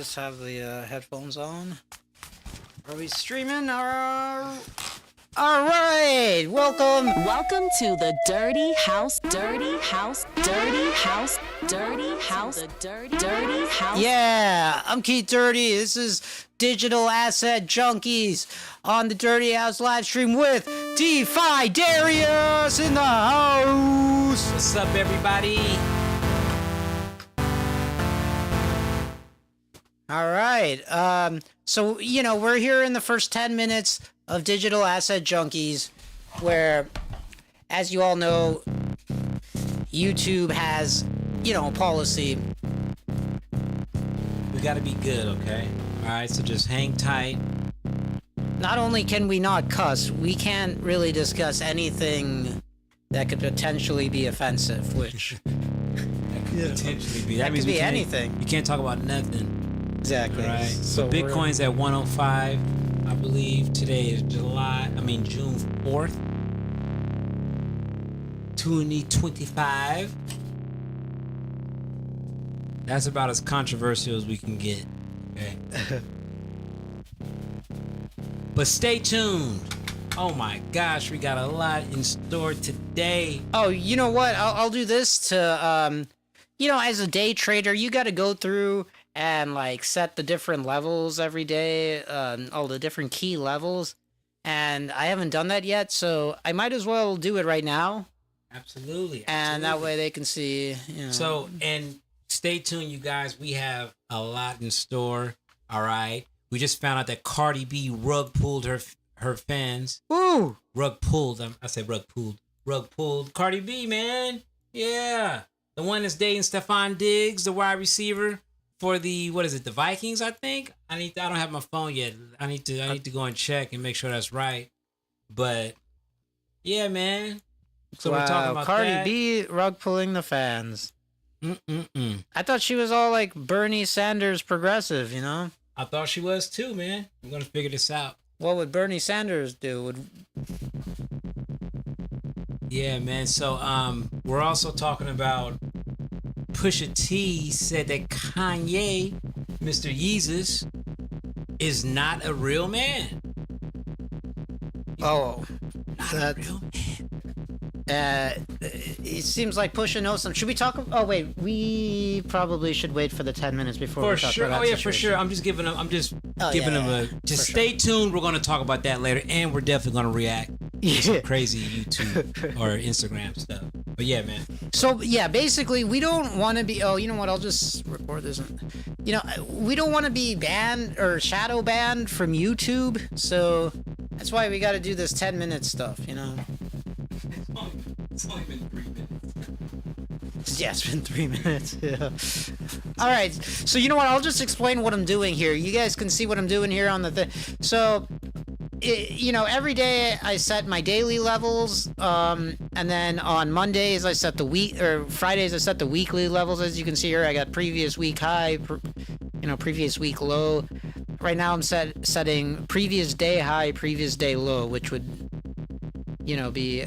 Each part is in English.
just have the headphones on. Are we streaming? All right, welcome. Welcome to the Dirty House, Dirty House, Dirty House, Dirty House, the Dirty House. Yeah, I'm Keith Dirty. This is Digital Asset Junkies on the Dirty House live stream with Defi Daryus in the house. What's up, everybody? All right. So, we're here in the first 10 minutes of Digital Asset Junkies, where, as you all know, YouTube has, a policy. We gotta be good, okay? Alright, so just hang tight. Not only can we not cuss, we can't really discuss anything that could potentially be offensive, which... That could potentially be. That means could we be can't, anything. You can't talk about nothing. Exactly. Right. So Bitcoin's at 105. I believe today is June 4th. 2025. That's about as controversial as we can get. Okay. But stay tuned. Oh my gosh, we got a lot in store today. Oh, you know what? I'll do this to, as a day trader, you got to go through and set the different levels every day, all the different key levels. And I haven't done that yet, so I might as well do it right now. Absolutely. And that way they can see, So, and stay tuned, you guys. We have a lot in store. All right. We just found out that Cardi B rug pulled her fans. Woo! Rug pulled. I said rug pulled. Rug pulled. Cardi B, man. Yeah. The one that's dating Stephon Diggs, the wide receiver for the Vikings, I think. I don't have my phone yet. I need to go and check and make sure that's right. But yeah, man. So wow, we're talking about Cardi that. B rug pulling the fans. Mm-mm-mm. I thought she was all like Bernie Sanders progressive, I thought she was too, man. I'm gonna figure this out. What would Bernie Sanders do? Yeah, man. So we're also talking about Pusha T said that Kanye, Mr. Yeezus, is not a real man. Oh, Not a real man. It seems like Pusha knows some. Should we talk? Oh wait, we probably should wait for the 10 minutes before we talk sure. about that. Oh yeah, situation. for sure. I'm just giving them a. Just stay tuned. We're gonna talk about that later, and we're definitely gonna react to some crazy YouTube or Instagram stuff. But yeah, man. So yeah, basically, we don't want to be. Oh, you know what? I'll just record this. We don't want to be banned or shadow banned from YouTube. So that's why we got to do this 10-minute stuff. It's only been 3 minutes. Yeah, it's been 3 minutes. Yeah. All right. So you know what? I'll just explain what I'm doing here. You guys can see what I'm doing here on the thing. So, every day I set my daily levels, and then on Mondays I set Fridays I set the weekly levels. As you can see here, I got previous week high, previous week low. Right now I'm setting previous day high, previous day low, which would, be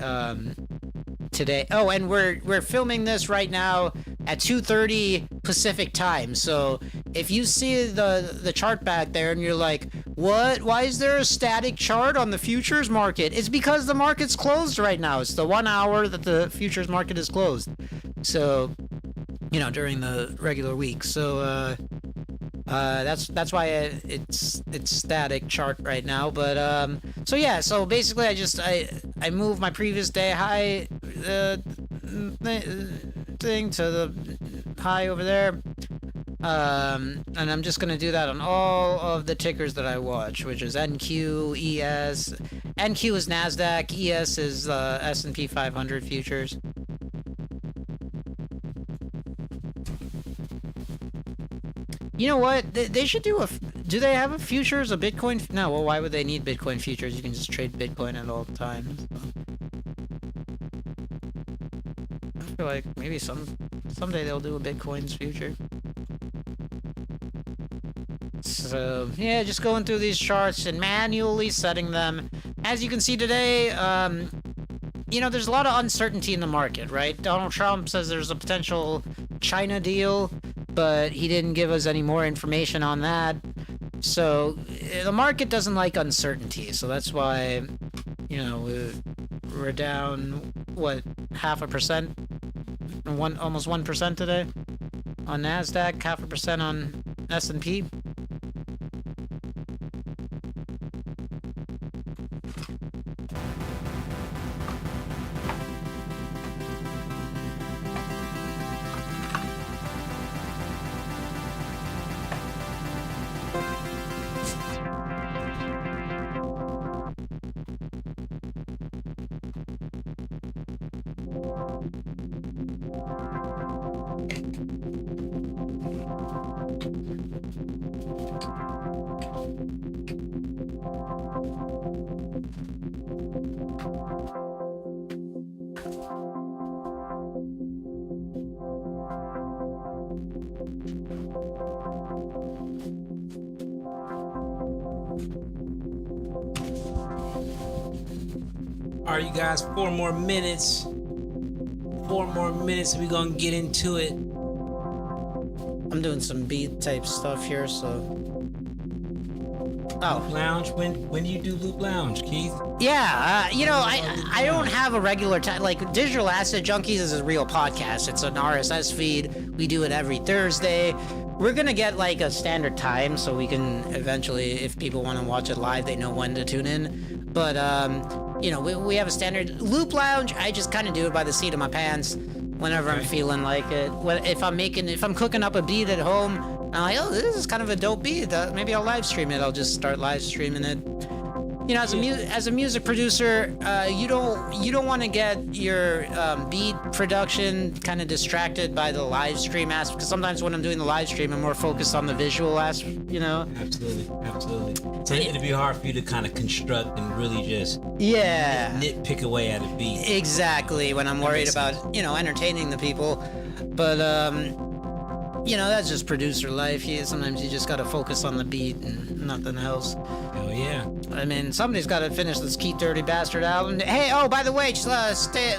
today. Oh, and we're filming this right now at 2:30 Pacific time. So if you see the chart back there and you're like, what? Why is there a static chart on the futures market? It's because the market's closed right now. It's the 1 hour that the futures market is closed. So, during the regular week. So that's why it's static chart right now. But so basically I move my previous day high thing to the high over there, and I'm just gonna do that on all of the tickers that I watch, which is NQ, ES. NQ is Nasdaq, ES is S&P 500 futures. You know what? They should do do they have a futures, a Bitcoin? No, well, why would they need Bitcoin futures? You can just trade Bitcoin at all times. I feel like maybe someday they'll do a Bitcoin's future. So, yeah, just going through these charts and manually setting them. As you can see today, there's a lot of uncertainty in the market, right? Donald Trump says there's a potential China deal. but he didn't give us any more information on that. So the market doesn't like uncertainty, so that's why, you know, we're down what, 0.5%, almost 1% today on Nasdaq, 0.5% on S&P. All right, you guys, 4 more minutes. 4 more minutes, and we're gonna get into it. I'm doing some beat type stuff here, so. Oh. Loop Lounge. When do you do Loop Lounge, Keith? Yeah, you know, I don't have a regular time. Like, Digital Asset Junkies is a real podcast. It's an RSS feed. We do it every Thursday. We're gonna get like a standard time so we can eventually, if people want to watch it live, they know when to tune in. But you know, we have a standard Loop Lounge. I just kind of do it by the seat of my pants whenever I'm feeling like it. If I'm cooking up a beat at home, I'm like, oh, this is kind of a dope beat. Maybe I'll live stream it. I'll just start live streaming it. You know, as a music producer, you don't want to get your beat production kind of distracted by the live stream aspect. Because sometimes when I'm doing the live stream, I'm more focused on the visual aspect. You know. Absolutely. So it'd be hard for you to kind of construct and really just nitpick away at a beat. Exactly. When I'm worried about entertaining the people, but you know, that's just producer life. Sometimes you just gotta focus on the beat and nothing else. Hell yeah. I mean, somebody's gotta finish this Keith Dirty Bastard album. Hey, oh, by the way, just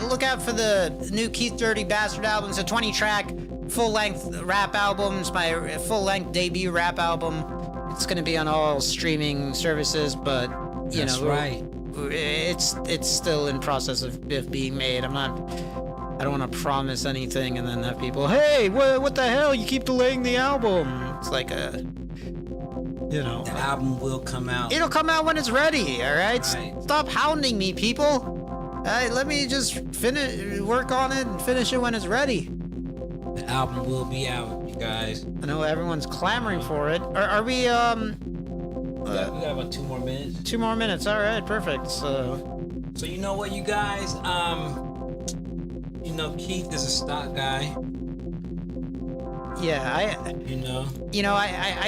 look out for the new Keith Dirty Bastard album. It's a 20-track, full-length rap album. It's my full-length debut rap album. It's gonna be on all streaming services, but you That's know, right. It's still in process of being made. I don't want to promise anything and then have people, hey, what the hell? You keep delaying the album. It's like the album will come out. It'll come out when it's ready, all right? Stop hounding me, people. Let me just work on it and finish it when it's ready. The album will be out, you guys. I know everyone's clamoring for it. Are we, we got about 2 more minutes. 2 more minutes, all right, perfect. So you know what, you guys? You know, Keith is a stock guy. Yeah, I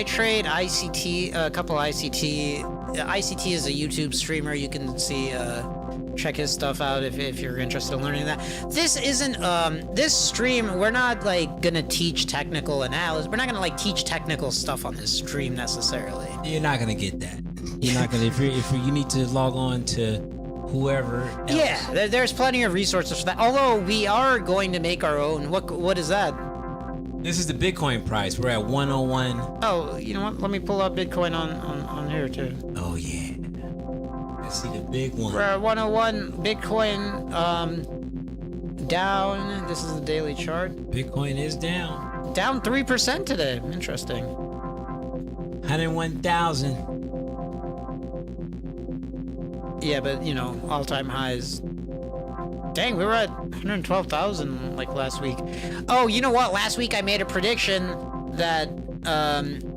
trade ICT, a couple ICT. ICT is a YouTube streamer. You can see, check his stuff out if you're interested in learning that. This isn't, this stream, we're not like gonna teach technical analysis. We're not gonna like teach technical stuff on this stream necessarily. You're not gonna get that. You're not gonna, if you need to log on to whoever else. Yeah, there's plenty of resources for that. Although we are going to make our own. What is that? This is the Bitcoin price. We're at 101. Oh, you know what? Let me pull up Bitcoin on here too. Oh yeah. I see the big one. We're at 101. Bitcoin down. This is the daily chart. Bitcoin is down. Down 3% today. Interesting. 101,000. Yeah, but you know, all-time highs. Dang, we were at 112,000 like last week. Oh, you know what? Last week I made a prediction that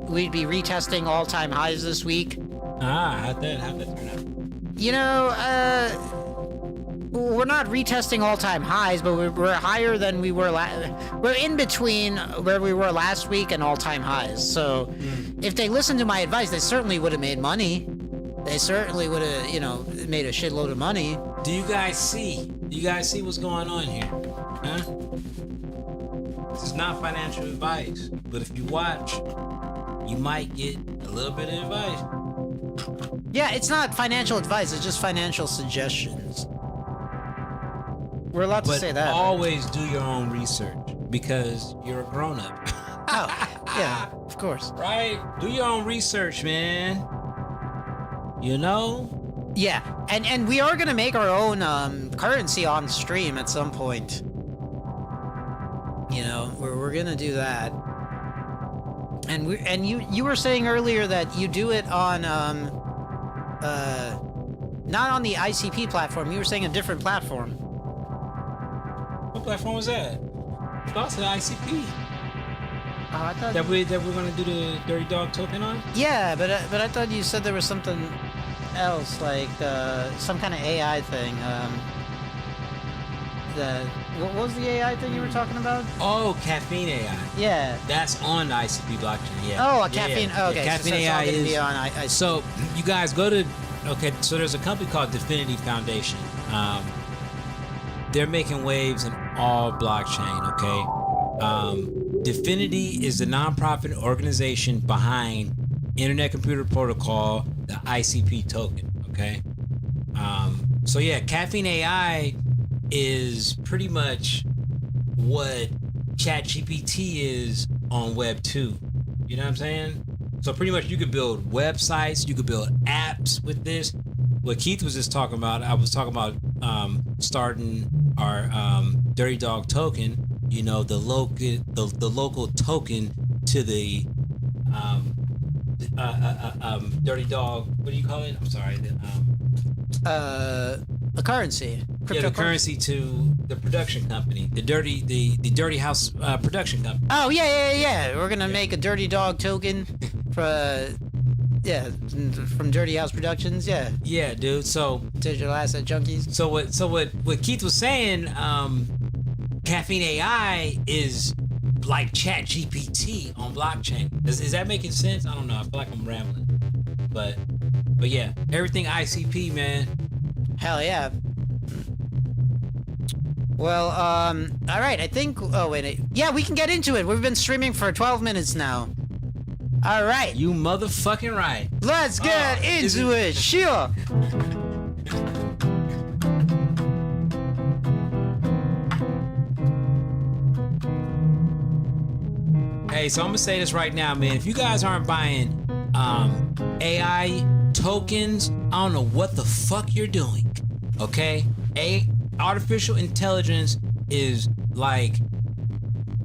we'd be retesting all-time highs this week. How'd that turn out? You know, we're not retesting all-time highs, but we're higher than we were we're in between where we were last week and all-time highs. So if they listened to my advice, they certainly would have made money. They certainly would have, made a shitload of money. Do you guys see what's going on here? Huh? This is not financial advice, but if you watch, you might get a little bit of advice. Yeah, it's not financial advice, it's just financial suggestions. We're allowed to say that. Always do your own research because you're a grown-up. Yeah, of course. Right? Do your own research, man. You know? Yeah, and we are gonna make our own currency on stream at some point. You know, we're gonna do that. And you were saying earlier that you do it on not on the ICP platform. You were saying a different platform. What platform was that? That's the ICP. Oh, I thought That we're gonna do the Dirty Dog token on? Yeah, but I thought you said there was something else, like some kind of AI thing. What was the AI thing you were talking about? Oh, caffeine AI. Yeah. That's on the ICP blockchain. Yeah. Oh, a caffeine. Yeah. Okay. Caffeine so it's all AI gonna is. be on I So you guys go to. Okay, so there's a company called Definity Foundation. They're making waves in all blockchain. Okay. Definity is the nonprofit organization behind Internet Computer Protocol, the ICP token. Okay. So yeah, Caffeine AI is pretty much what ChatGPT is on Web 2. You know what I'm saying? So pretty much you could build websites, you could build apps with this. What Keith was just talking about, I was talking about starting our Dirty Dog token. You know, the local token to the Dirty Dog. What do you call it? I'm sorry. a currency. Yeah, the currency to the production company, the Dirty House production company. Oh yeah. We're gonna make a Dirty Dog token for from Dirty House Productions. Yeah. Yeah, dude. So Digital Asset Junkies. So what Keith was saying, Caffeine AI is like ChatGPT on blockchain. Is that making sense? I don't know. I feel like I'm rambling. But yeah, everything ICP, man. Hell yeah. Well, all right. I think. Oh wait. Yeah, we can get into it. We've been streaming for 12 minutes now. All right. You motherfucking right. Let's get into it. Sure. Hey, so I'm gonna say this right now, man. If you guys aren't buying AI tokens, I don't know what the fuck you're doing. Okay? Artificial intelligence is like,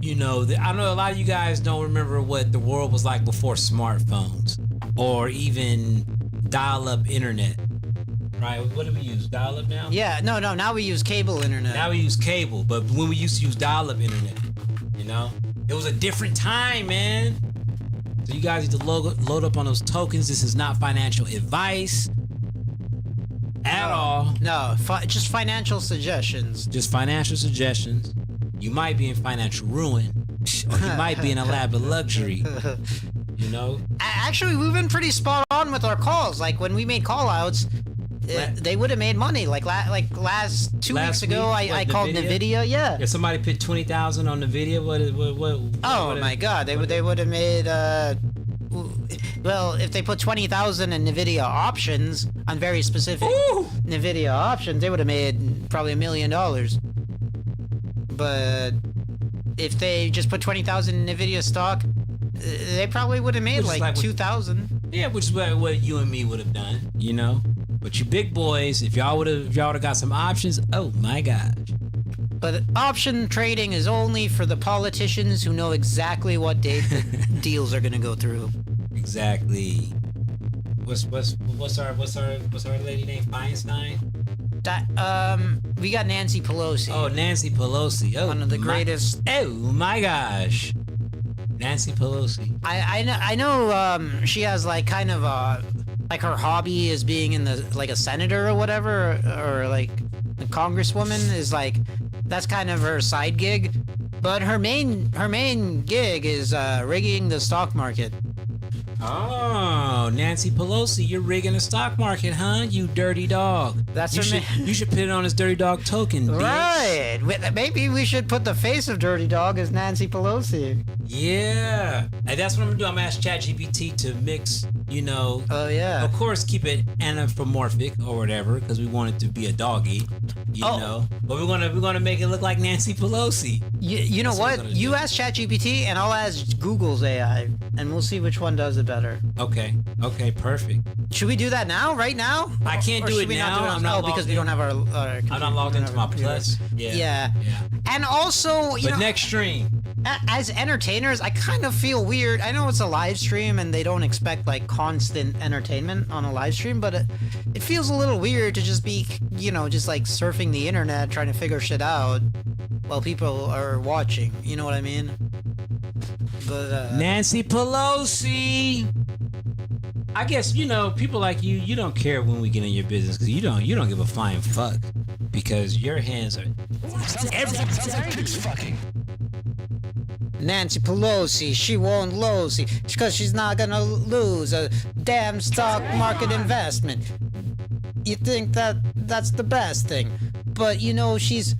you know, I know a lot of you guys don't remember what the world was like before smartphones or even dial-up internet. Right? What do we use? Dial-up now? Yeah. No. Now we use cable internet. Now we use cable, but when we used to use dial-up internet, you know? It was a different time, man. So you guys need to load up on those tokens. This is not financial advice at all. No, just financial suggestions. Just financial suggestions. You might be in financial ruin, or you might be in a lab of luxury. You know? Actually, we've been pretty spot on with our calls. Like when we made call outs, they would have made money. Like last two weeks ago, I called NVIDIA. Yeah. Yeah. Somebody put 20,000 on NVIDIA. What? My God! They would have made. Well, if they put 20,000 in NVIDIA options on very specific NVIDIA options, they would have made probably $1 million. But if they just put 20,000 in NVIDIA stock, they probably would have made like 2,000. Yeah, which is what you and me would have done, you know. But you big boys, if y'all would have got some options, oh my gosh. But option trading is only for the politicians who know exactly what date the deals are gonna go through. Exactly. What's our lady name? Feinstein? We got Nancy Pelosi. Oh, Nancy Pelosi. Oh, one of the greatest. Oh my gosh. Nancy Pelosi. I know she has like kind of like her hobby is being in the like a senator or whatever, or like a congresswoman is like that's kind of her side gig, but her main gig is rigging the stock market. Oh, Nancy Pelosi, you're rigging the stock market, huh? You dirty dog. That's you should put it on his dirty dog token, bitch. Right. Maybe we should put the face of Dirty Dog as Nancy Pelosi. Yeah, and that's what I'm gonna do. I'm gonna ask ChatGPT to mix, Oh yeah. of course, keep it anthropomorphic or whatever, because we want it to be a doggy, But we're gonna make it look like Nancy Pelosi. You know That's what we're what? gonna You do. ask ChatGPT, and I'll ask Google's AI, and we'll see which one does it better. Okay, perfect. Should we do that now? Right now? I can't Or do should it we now. do it on- I'm not because logged we don't in. have our. I'm not logged into my Plus. Yeah. And also, But next stream. as entertainers, I kind of feel weird. I know it's a live stream and they don't expect like constant entertainment on a live stream, but it feels a little weird to just be, just like surfing the internet trying to figure shit out while people are watching. You know what I mean? But Nancy Pelosi. I guess people like you don't care when we get in your business because you don't give a flying fuck because your hands are everything. Nancy Pelosi, she won't lose because she's not gonna lose a damn stock market investment. You think that's the best thing, but she's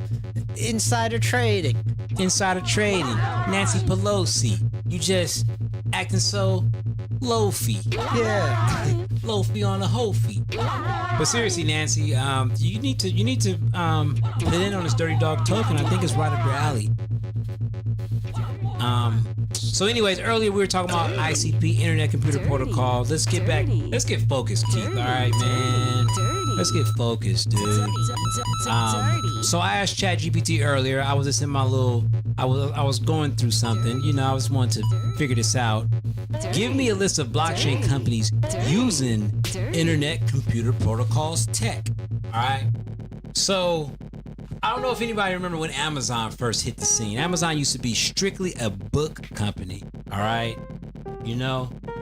insider trading. Insider trading. Nancy Pelosi. You just acting so low-fee. Yeah. Low-fee on the whole feet. But seriously, Nancy, you need to put in on this dirty dog token. I think it's right up your alley. So anyways, earlier we were talking about ICP, Internet Computer Protocol. Let's get focused, Keith. All right, man. Let's get focused, dude. So I asked ChatGPT earlier. I was just in my I was going through something. I just wanted to figure this out. Give me a list of blockchain companies using Internet Computer Protocols tech. All right. So I don't know if anybody remember when Amazon first hit the scene. Amazon used to be strictly a book company. All right.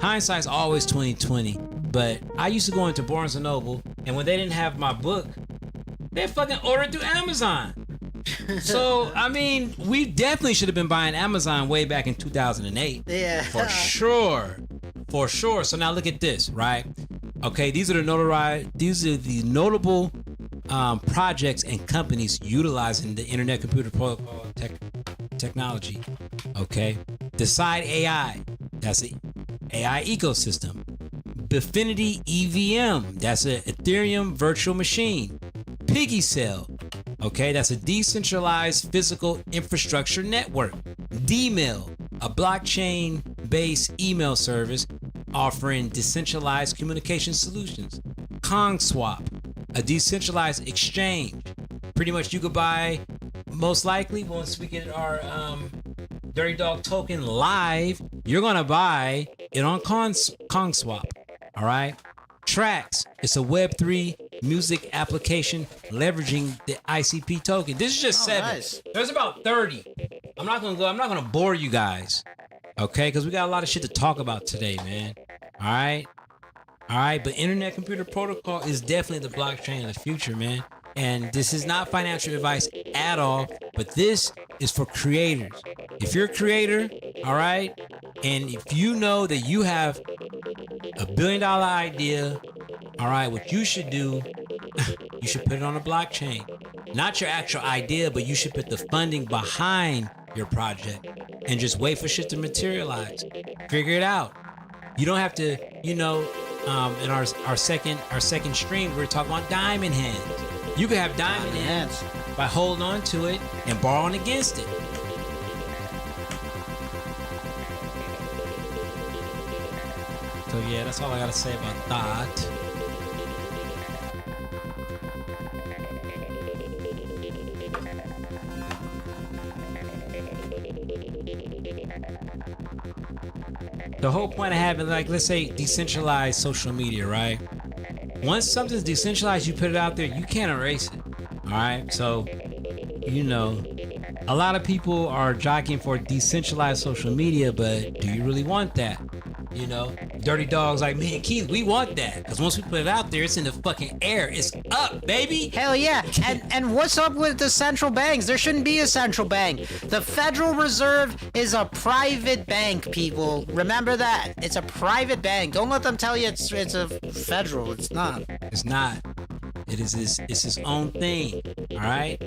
Hindsight's always 2020. But I used to go into Barnes & Noble, and when they didn't have my book, they fucking ordered through Amazon. So, I mean, we definitely should have been buying Amazon way back in 2008. Yeah. For sure. For sure. So now look at this, right? Okay, these are the notable projects and companies utilizing the Internet Computer Protocol technology. Okay. Decide AI. That's the AI ecosystem. Bfinity EVM, that's an Ethereum virtual machine. Piggy Cell, okay, that's a decentralized physical infrastructure network. Dmail, a blockchain-based email service offering decentralized communication solutions. CongSwap, a decentralized exchange. Pretty much you could buy, most likely, once we get our Dirty Dog token live, you're gonna buy it on CongSwap. All right. Tracks. It's a Web3 music application leveraging the ICP token. This is just 7. Nice. There's about 30. I'm not gonna bore you guys. Okay, because we got a lot of shit to talk about today, man. All right. But Internet Computer Protocol is definitely the blockchain of the future, man. And this is not financial advice at all, but this is for creators. If you're a creator, all right, and if you know that you have $1 billion idea, all right, what you should do, you should put it on a blockchain. Not your actual idea, but you should put the funding behind your project and just wait for shit to materialize. Figure it out. You don't have to, in our second stream, we're talking about diamond hands. You can have diamond hands by holding on to it and borrowing against it. So yeah, that's all I gotta say about that. The whole point of having, like, let's say decentralized social media, right? Once something's decentralized, you put it out there, you can't erase it. All right. So, a lot of people are jockeying for decentralized social media, but do you really want that? Dirty dogs like me and Keith, we want that. Because once we put it out there, it's in the fucking air. It's up, baby. Hell yeah. And what's up with the central banks? There shouldn't be a central bank. The Federal Reserve is a private bank, people. Remember that. It's a private bank. Don't let them tell you it's a federal. It's not. It's not. It's his own thing. All right?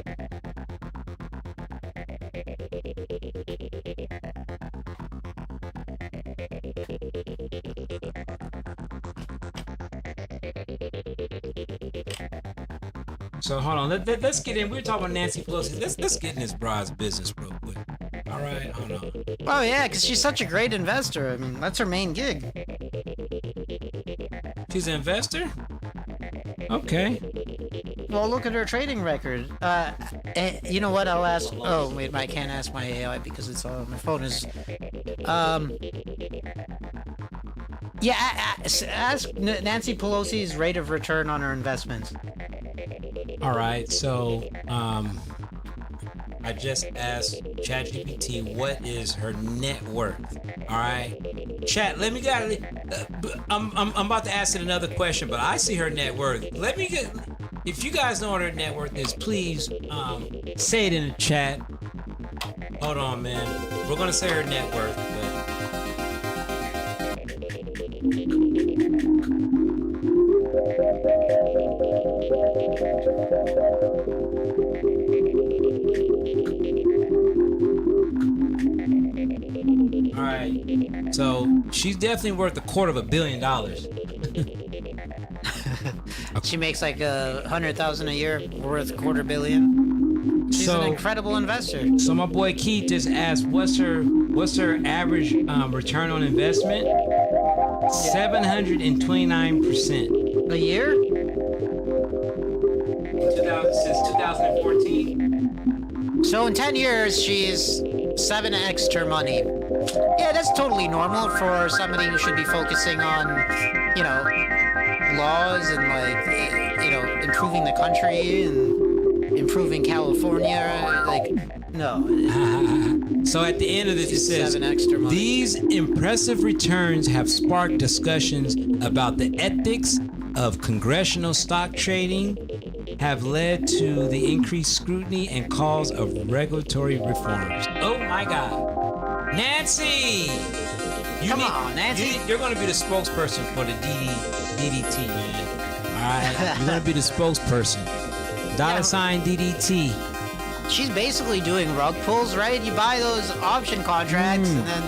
So hold on. Let's get in. We were talking about Nancy Pelosi. Let's get in this broad's business real quick. All right, hold on. Oh yeah, because she's such a great investor. I mean, that's her main gig. She's an investor? Okay. Well, look at her trading record. You know what? I'll ask. Oh wait, I can't ask my AI because it's on my phone. Is yeah. Ask Nancy Pelosi's rate of return on her investments. All right. So I just asked ChatGPT what is her net worth. All right, Chat. Let me get. I'm about to ask it another question, but I see her net worth. Let me get. If you guys know what her net worth is, please say it in the chat. Hold on, man. We're gonna say her net worth. All right. So she's definitely worth $250 million. She makes like $100,000 a year, worth $250 million. She's an incredible investor. So my boy Keith just asked, what's her average return on investment? 729%. A year? Since 2014. So in 10 years, she's 7x her money. Yeah, that's totally normal for somebody who should be focusing on, you know, laws and like, you know, improving the country and improving California. Like, no. So at the end of this, it says, 7x her money. These impressive returns have sparked discussions about the ethics of congressional stock trading, have led to the increased scrutiny and calls of regulatory reforms. Oh my God. Nancy! Come on, Nancy. You're going to be the spokesperson for the DDT, man. All right? You're going to be the spokesperson. $ DDT. She's basically doing rug pulls, right? You buy those option contracts and then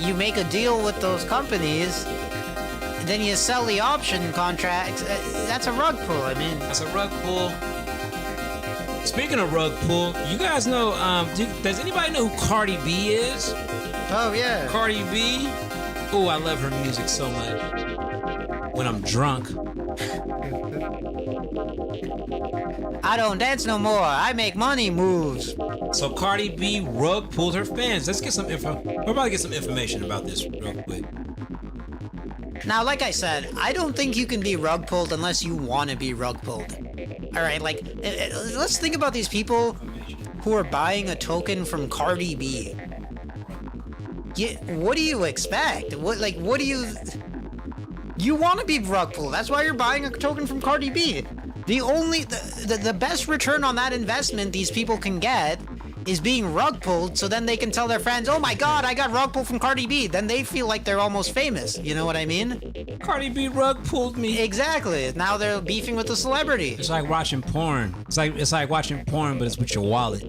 you make a deal with those companies. And then you sell the option contracts. That's a rug pull. I mean, that's a rug pull. Speaking of rug pull, you guys know, does anybody know who Cardi B is? Oh, yeah. Cardi B? Oh, I love her music so much. When I'm drunk. I don't dance no more. I make money moves. So Cardi B rug pulled her fans. Let's get some info. We're about to get some information about this real quick. Now, like I said, I don't think you can be rug pulled unless you want to be rug pulled. All right, like, let's think about these people who are buying a token from Cardi B. What do you expect? What do you... You want to be rug pulled. That's why you're buying a token from Cardi B. The best return on that investment these people can get is being rug pulled, so then they can tell their friends, oh my God, I got rug pulled from Cardi B. Then they feel like they're almost famous. You know what I mean? Cardi B rug pulled me. Exactly. Now they're beefing with the celebrity. It's like watching porn. It's like watching porn, but it's with your wallet.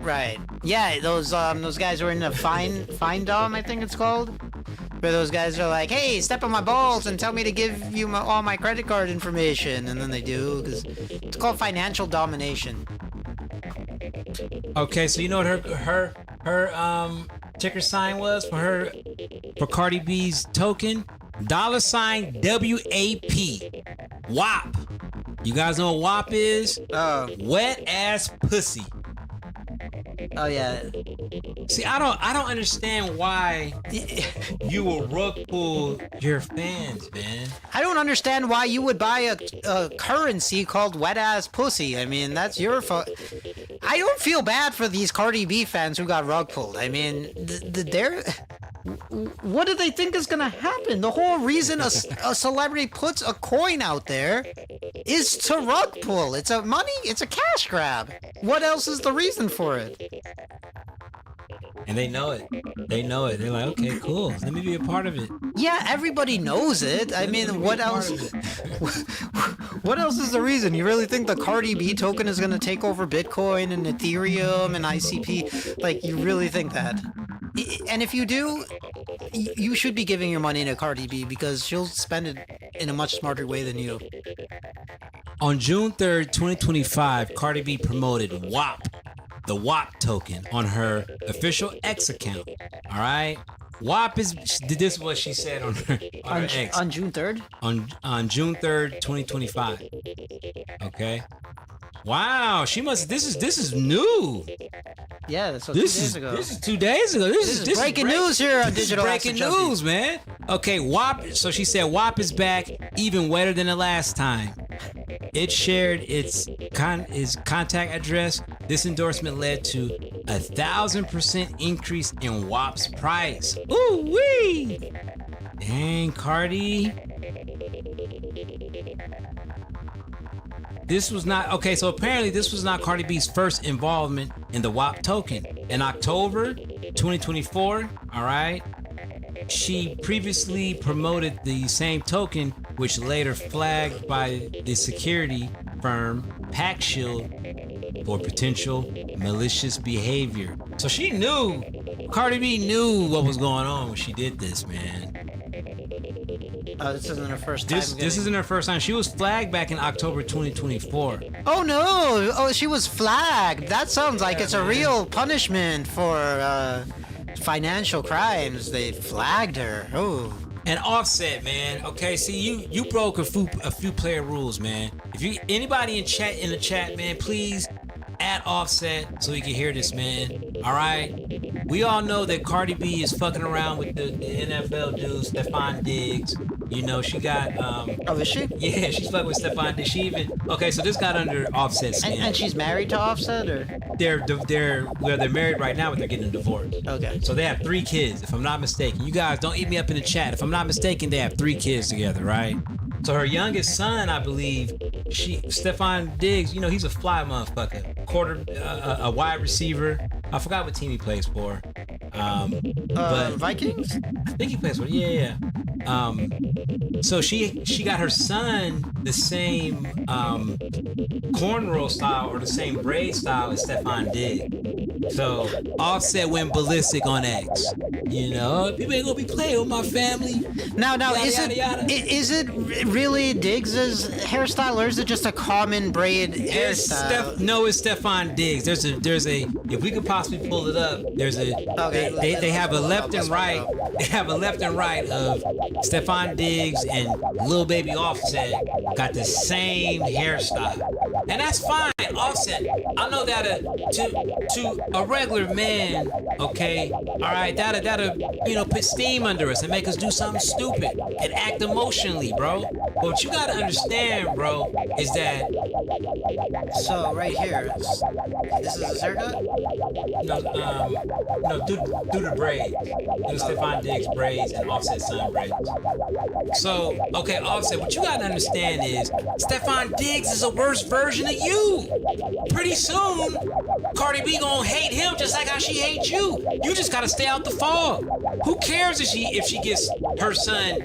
Right. Yeah, those guys were in the Fine Dom, I think it's called. Where those guys are like, hey, step on my balls and tell me to give you all my credit card information. And then they do, because it's called financial domination. Okay, so you know what her ticker sign was for Cardi B's token? $WAP. WAP. You guys know what WAP is? Wet ass pussy. Oh yeah. See, I don't understand why you will rug pull your fans, man. I don't understand why you would buy a currency called wet ass pussy. I mean, that's your fault. I don't feel bad for these Cardi B fans who got rug pulled. I mean, what do they think is gonna happen? The whole reason a celebrity puts a coin out there is to rug pull. It's a cash grab. What else is the reason for it? And they know it. They're like, okay, cool. Let me be a part of it. Yeah, everybody knows it. I mean, what else? What else is the reason? You really think the Cardi B token is going to take over Bitcoin and Ethereum and ICP? Like, you really think that? And if you do, you should be giving your money to Cardi B because she'll spend it in a much smarter way than you. On June 3rd, 2025, Cardi B promoted WAP, the WAP token, on her official X account. All right? WAP is, this is what she said on her X. On June 3rd? On June 3rd, 2025. Okay? Wow, this is new. Yeah, that's 2 This days is ago. This is 2 days ago. This is breaking news here on Digital breaking Acid Junkie. news, man. Okay, WAP. So she said WAP is back, even wetter than the last time. It shared its contact address. This endorsement led to 1,000% increase in WAP's price. Ooh wee! Dang, Cardi. This was not okay. So apparently, this was not Cardi B's first involvement in the WAP token. In October 2024, all right, she previously promoted the same token, which later flagged by the security firm PackShield for potential malicious behavior. So she knew, Cardi B knew what was going on when she did this, man. This isn't her first time. This isn't her first time. She was flagged back in October 2024. Oh no! Oh, she was flagged. That sounds like it's a real punishment for financial crimes. They flagged her. Oh. And Offset, man. Okay, see, you broke a few player rules, man. If you anybody in the chat, man, please add Offset so we can hear this, man. All right. We all know that Cardi B is fucking around with the NFL dude Stephon Diggs. You know, she got Oh, is she? yeah, she's fucking with Stephon Diggs. She even okay, so this got under Offset's skin. And she's married to Offset, or? They're married right now, but they're getting a divorce. Okay. So they have 3 kids, if I'm not mistaken. You guys don't eat me up in the chat. If I'm not mistaken, they have 3 kids together, right? So her youngest son, I believe, Stephon Diggs, you know, he's a fly motherfucker. A wide receiver. I forgot what team he plays for. But Vikings? I think he plays for, yeah. So she got her son the same cornrow style or the same braid style as Stephon Diggs. So Offset went ballistic on X. You know, people ain't gonna be playing with my family. Now, Yada, is yada, yada. it really Diggs' hairstyle, or is it just a common braid hairstyle? No, it's Stephon Diggs. There's a. If we could possibly pull it up, there's a. Okay, they have a left and right. They have a left and right of Stephon Diggs and Lil Baby Offset got the same hairstyle, and that's fine. Offset, I know that to a regular man, okay, all right, that'll put steam under us and make us do something stupid and act emotionally, bro. But what you gotta understand, bro, is that So right here, this is his haircut? do the braids. Do Stephon Diggs braids and Offset son braids. So, okay, Offset, what you gotta understand is Stephon Diggs is a worse version of you. Pretty soon, Cardi B gonna hate him just like how she hates you. You just gotta stay out the fog. Who cares if she gets your son,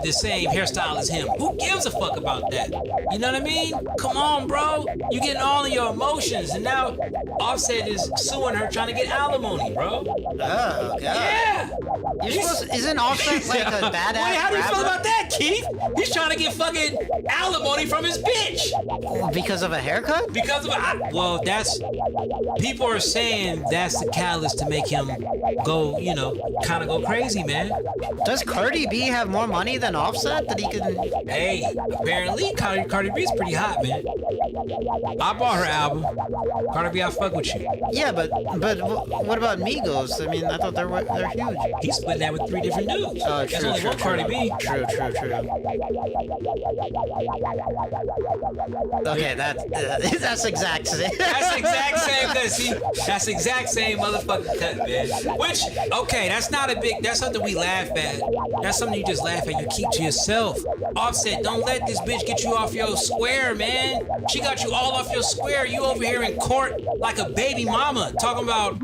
the same hairstyle as him? Who gives a fuck about that? You know what I mean? Come on, bro. You getting all of your emotions, and now Offset is suing her, trying to get alimony, bro. Oh, God. Yeah. Isn't Offset like a badass Wait, how do you feel rapper? about that, Keith? He's trying to get fucking alimony from his bitch. Because of a haircut? Because of people are saying that's the catalyst to make him go, kind of go crazy, man. Does Cardi B have more money than Offset that he can? Hey, apparently Cardi B's pretty hot, man. I bought her album. Cardi B, I fuck with you. Yeah, but what about Migos? I mean, I thought they're huge. He's splitting that with 3 different dudes. Oh, There's only one Cardi B. True. Okay, that's exact same. That's exact same cut. See, that's exact same motherfucking cut, man. Which, okay, that's something we laugh at. That's something you just laugh at. You keep to yourself. Offset, don't let this bitch get you off your square, man. She got you all off your square. You over here in court like a baby mama talking about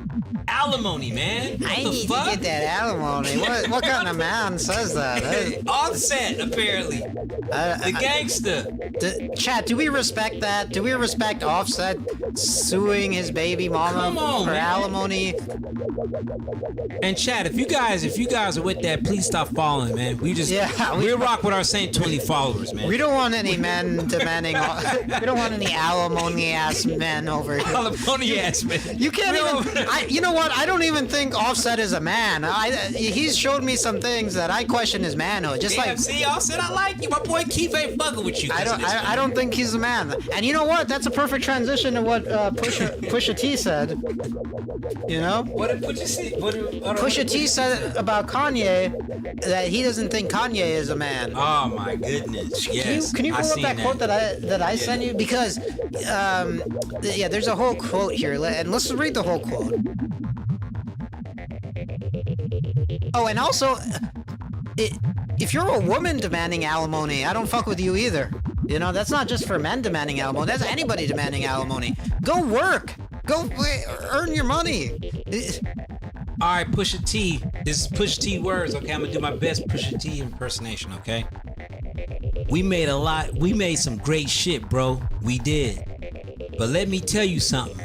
alimony, man. What I the need fuck? to get that alimony. What kind of man says that? Offset, apparently. The gangster. Chat, do we respect that? Do we respect Offset suing his baby mama Come on, for man. alimony? And chat, if you guys are with that, please stop following, man. We rock with our same 20 followers, man. We don't want any men demanding. We don't want any alimony ass men over here. Alimony ass, man. You can't even. You know what? I don't even think Offset is a man. He's showed me some things that I question his manhood. Just like see, Offset, I like you. My boy Keith ain't fucking with you. I don't think he's a man. And you know what? That's a perfect transition to what Pusha T said. You know? What did Pusha T? Pusha T said about Kanye that he doesn't think Kanye is a man. Oh my goodness! Yes. Can you pull up that quote that I sent you? Because there's a whole quote here, and let's read the whole quote. Oh, and also, if you're a woman demanding alimony, I don't fuck with you either. You know, that's not just for men demanding alimony. That's anybody demanding alimony. Go work. Go earn your money. All right, Pusha T. This is Pusha T words, okay? I'm gonna do my best Pusha T impersonation, okay? We made some great shit, bro. We did. But let me tell you something.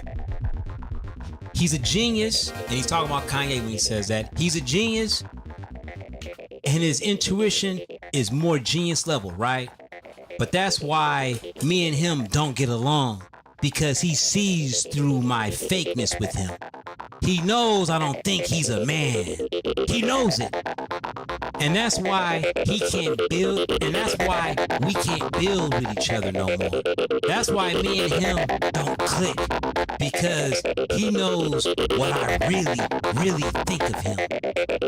He's a genius, and he's talking about Kanye when he says that. He's a genius, and his intuition is more genius level, right? But that's why me and him don't get along, because he sees through my fakeness with him. He knows I don't think he's a man. He knows it. And that's why he can't build, and that's why we can't build with each other no more. That's why me and him don't click, because he knows what I really think of him.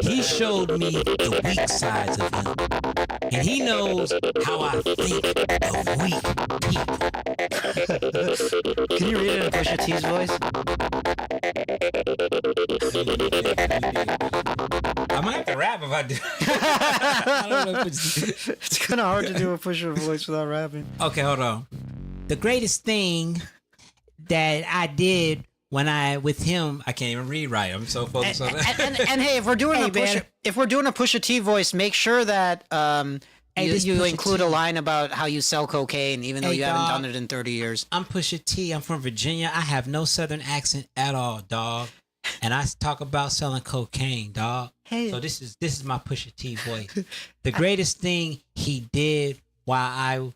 He showed me the weak sides of him. And he knows how I think of weak people. Can you read it in Pusha T's voice? I might have to rap if I do. I don't know if It's kind of hard to do a Pusha voice without rapping. Okay, hold on. The greatest thing that I did with him, I can't even read right. I'm so focused on that. And hey, if we're doing a Pusha T voice, make sure that you include a line about how you sell cocaine, even though you haven't done it in 30 years. I'm Pusha T. I'm from Virginia. I have no southern accent at all, dog. And I talk about selling cocaine, dog. Hey. So this is my Pusha T voice. The greatest thing he did while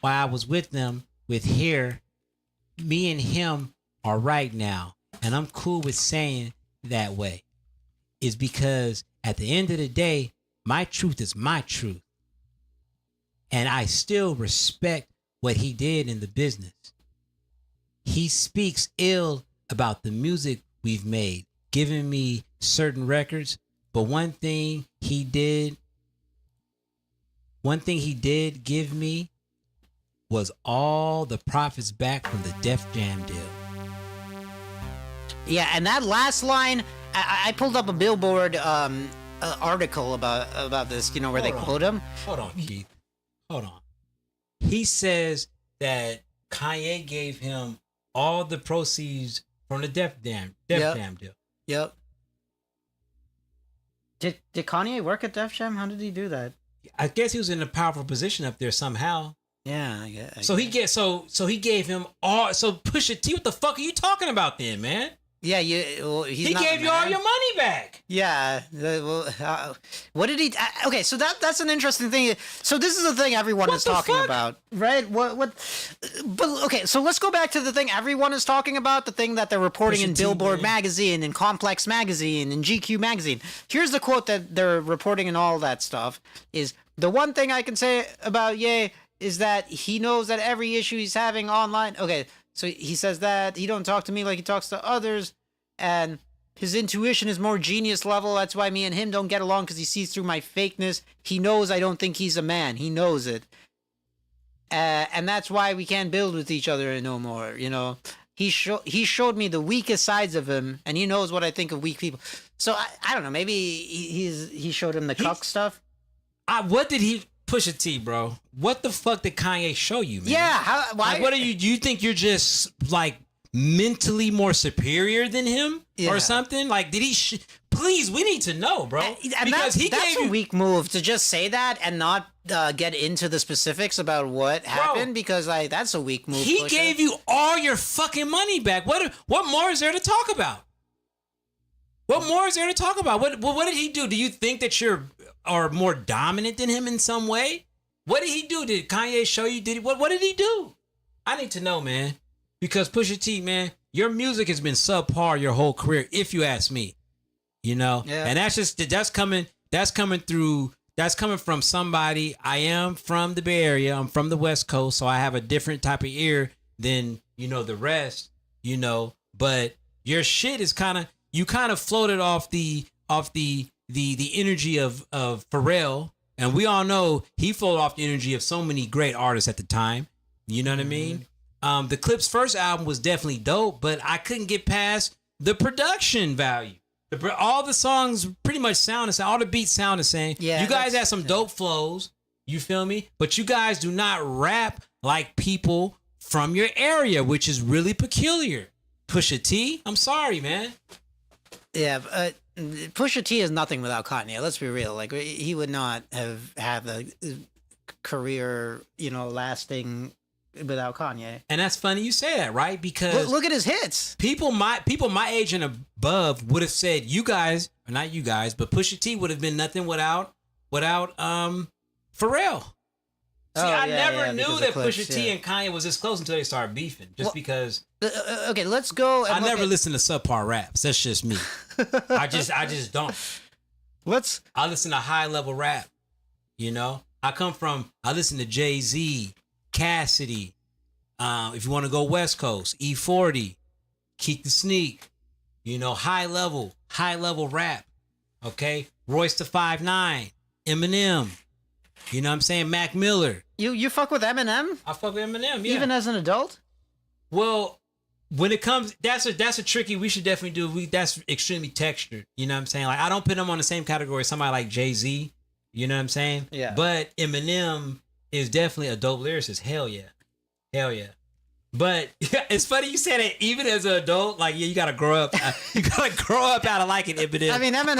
I was with them here, me and him are right now, and I'm cool with saying that way, is because at the end of the day, my truth is my truth. And I still respect what he did in the business. He speaks ill about the music we've made, giving me certain records, but one thing he did give me was all the profits back from the Def Jam deal. Yeah, and that last line, I pulled up a Billboard article about this, you know, where they quote him. Hold on, Keith. Hold on. He says that Kanye gave him all the proceeds from the Def Jam deal. Yep. Did Kanye work at Def Jam? How did he do that? I guess he was in a powerful position up there somehow. Yeah, I guess. So he gave him all. So Pusha T, what the fuck are you talking about then, man? Yeah, he gave you all your money back. Yeah. What did he? Okay, so that's an interesting thing. So this is the thing everyone is talking about, right? What? But okay, so let's go back to the thing everyone is talking about. The thing that they're reporting in Billboard magazine, and Complex magazine, and GQ magazine. Here's the quote that they're reporting and all that stuff. Is the one thing I can say about Ye is that he knows that every issue he's having online. Okay. So he says that he don't talk to me like he talks to others, and his intuition is more genius level. That's why me and him don't get along, because he sees through my fakeness. He knows I don't think he's a man. He knows it. And that's why we can't build with each other no more, you know. He showed me the weakest sides of him, and he knows what I think of weak people. So I don't know, maybe he showed him the cuck stuff. What did he... Pusha T, bro. What the fuck did Kanye show you, man? Yeah, why? Like, what are you? Do you think you're just like mentally more superior than him or something? Like, did he? Please, we need to know, bro. And Because that's a weak move to just say that and not get into the specifics about what happened, because like that's a weak move. He gave you all your fucking money back. What more is there to talk about? What more is there to talk about? What did he do? Do you think that are more dominant than him in some way? What did he do? Did Kanye show you? What did he do? I need to know, man. Because Pusha T, man, your music has been subpar your whole career, if you ask me. You know? Yeah. And that's coming from somebody. I am from the Bay Area. I'm from the West Coast, so I have a different type of ear than, the rest, but your shit is you kind of floated off the energy of Pharrell, and we all know he floated off the energy of so many great artists at the time. You know what I mean? The Clip's first album was definitely dope, but I couldn't get past the production value. All the songs pretty much sound the same. All the beats sound the same. Yeah, you guys have some dope flows. You feel me? But you guys do not rap like people from your area, which is really peculiar. Pusha T, I'm sorry, man. Yeah, Pusha T is nothing without Kanye. Let's be real. Like, he would not have a career, lasting without Kanye. And that's funny you say that, right? Because look at his hits. People my age and above would have said you guys, or not you guys, but Pusha T would have been nothing without Pharrell. See, I never knew that Pusha T and Kanye was this close until they started beefing. Because okay, let's go. I never listen to subpar raps. That's just me. I just don't. I listen to high level rap. I listen to Jay-Z, Cassidy. If you want to go West Coast, E40, Keep the Sneak. High level rap. Okay, Royce the 5'9", Eminem. You know what I'm saying? Mac Miller. You fuck with Eminem? I fuck with Eminem, yeah. Even as an adult? Well, when it comes, that's a tricky, we should definitely do. That's extremely textured. You know what I'm saying? Like, I don't put him on the same category as somebody like Jay-Z. You know what I'm saying? Yeah. But Eminem is definitely a dope lyricist. Hell yeah. Hell yeah. But it's funny you said it. Even as an adult, like, you gotta grow up. You gotta grow up out of liking Eminem. I mean, Eminem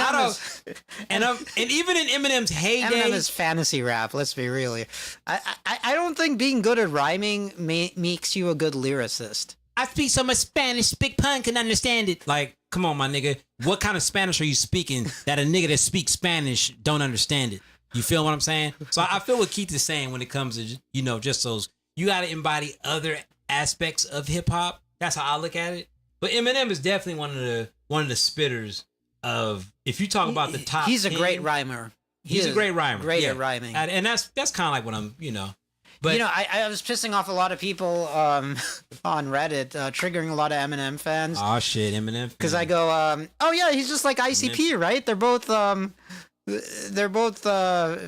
and even in Eminem's heyday, Eminem is fantasy rap. Let's be real here. I don't think being good at rhyming makes you a good lyricist. I speak so much Spanish, Big Pun can understand it. Like, come on, my nigga. What kind of Spanish are you speaking that a nigga that speaks Spanish don't understand it? You feel what I'm saying? So I feel what Keith is saying when it comes to, just those, you got to embody other aspects of hip hop. That's how I look at it. But Eminem is definitely one of the spitters of, if you talk about the top, he's a great rhymer. He's a great rhymer. Great at rhyming. And that's kind of like what I'm, But I was pissing off a lot of people on Reddit, triggering a lot of Eminem fans. Oh shit, Eminem. Because I go, oh yeah, he's just like ICP, Eminem. Right? They're both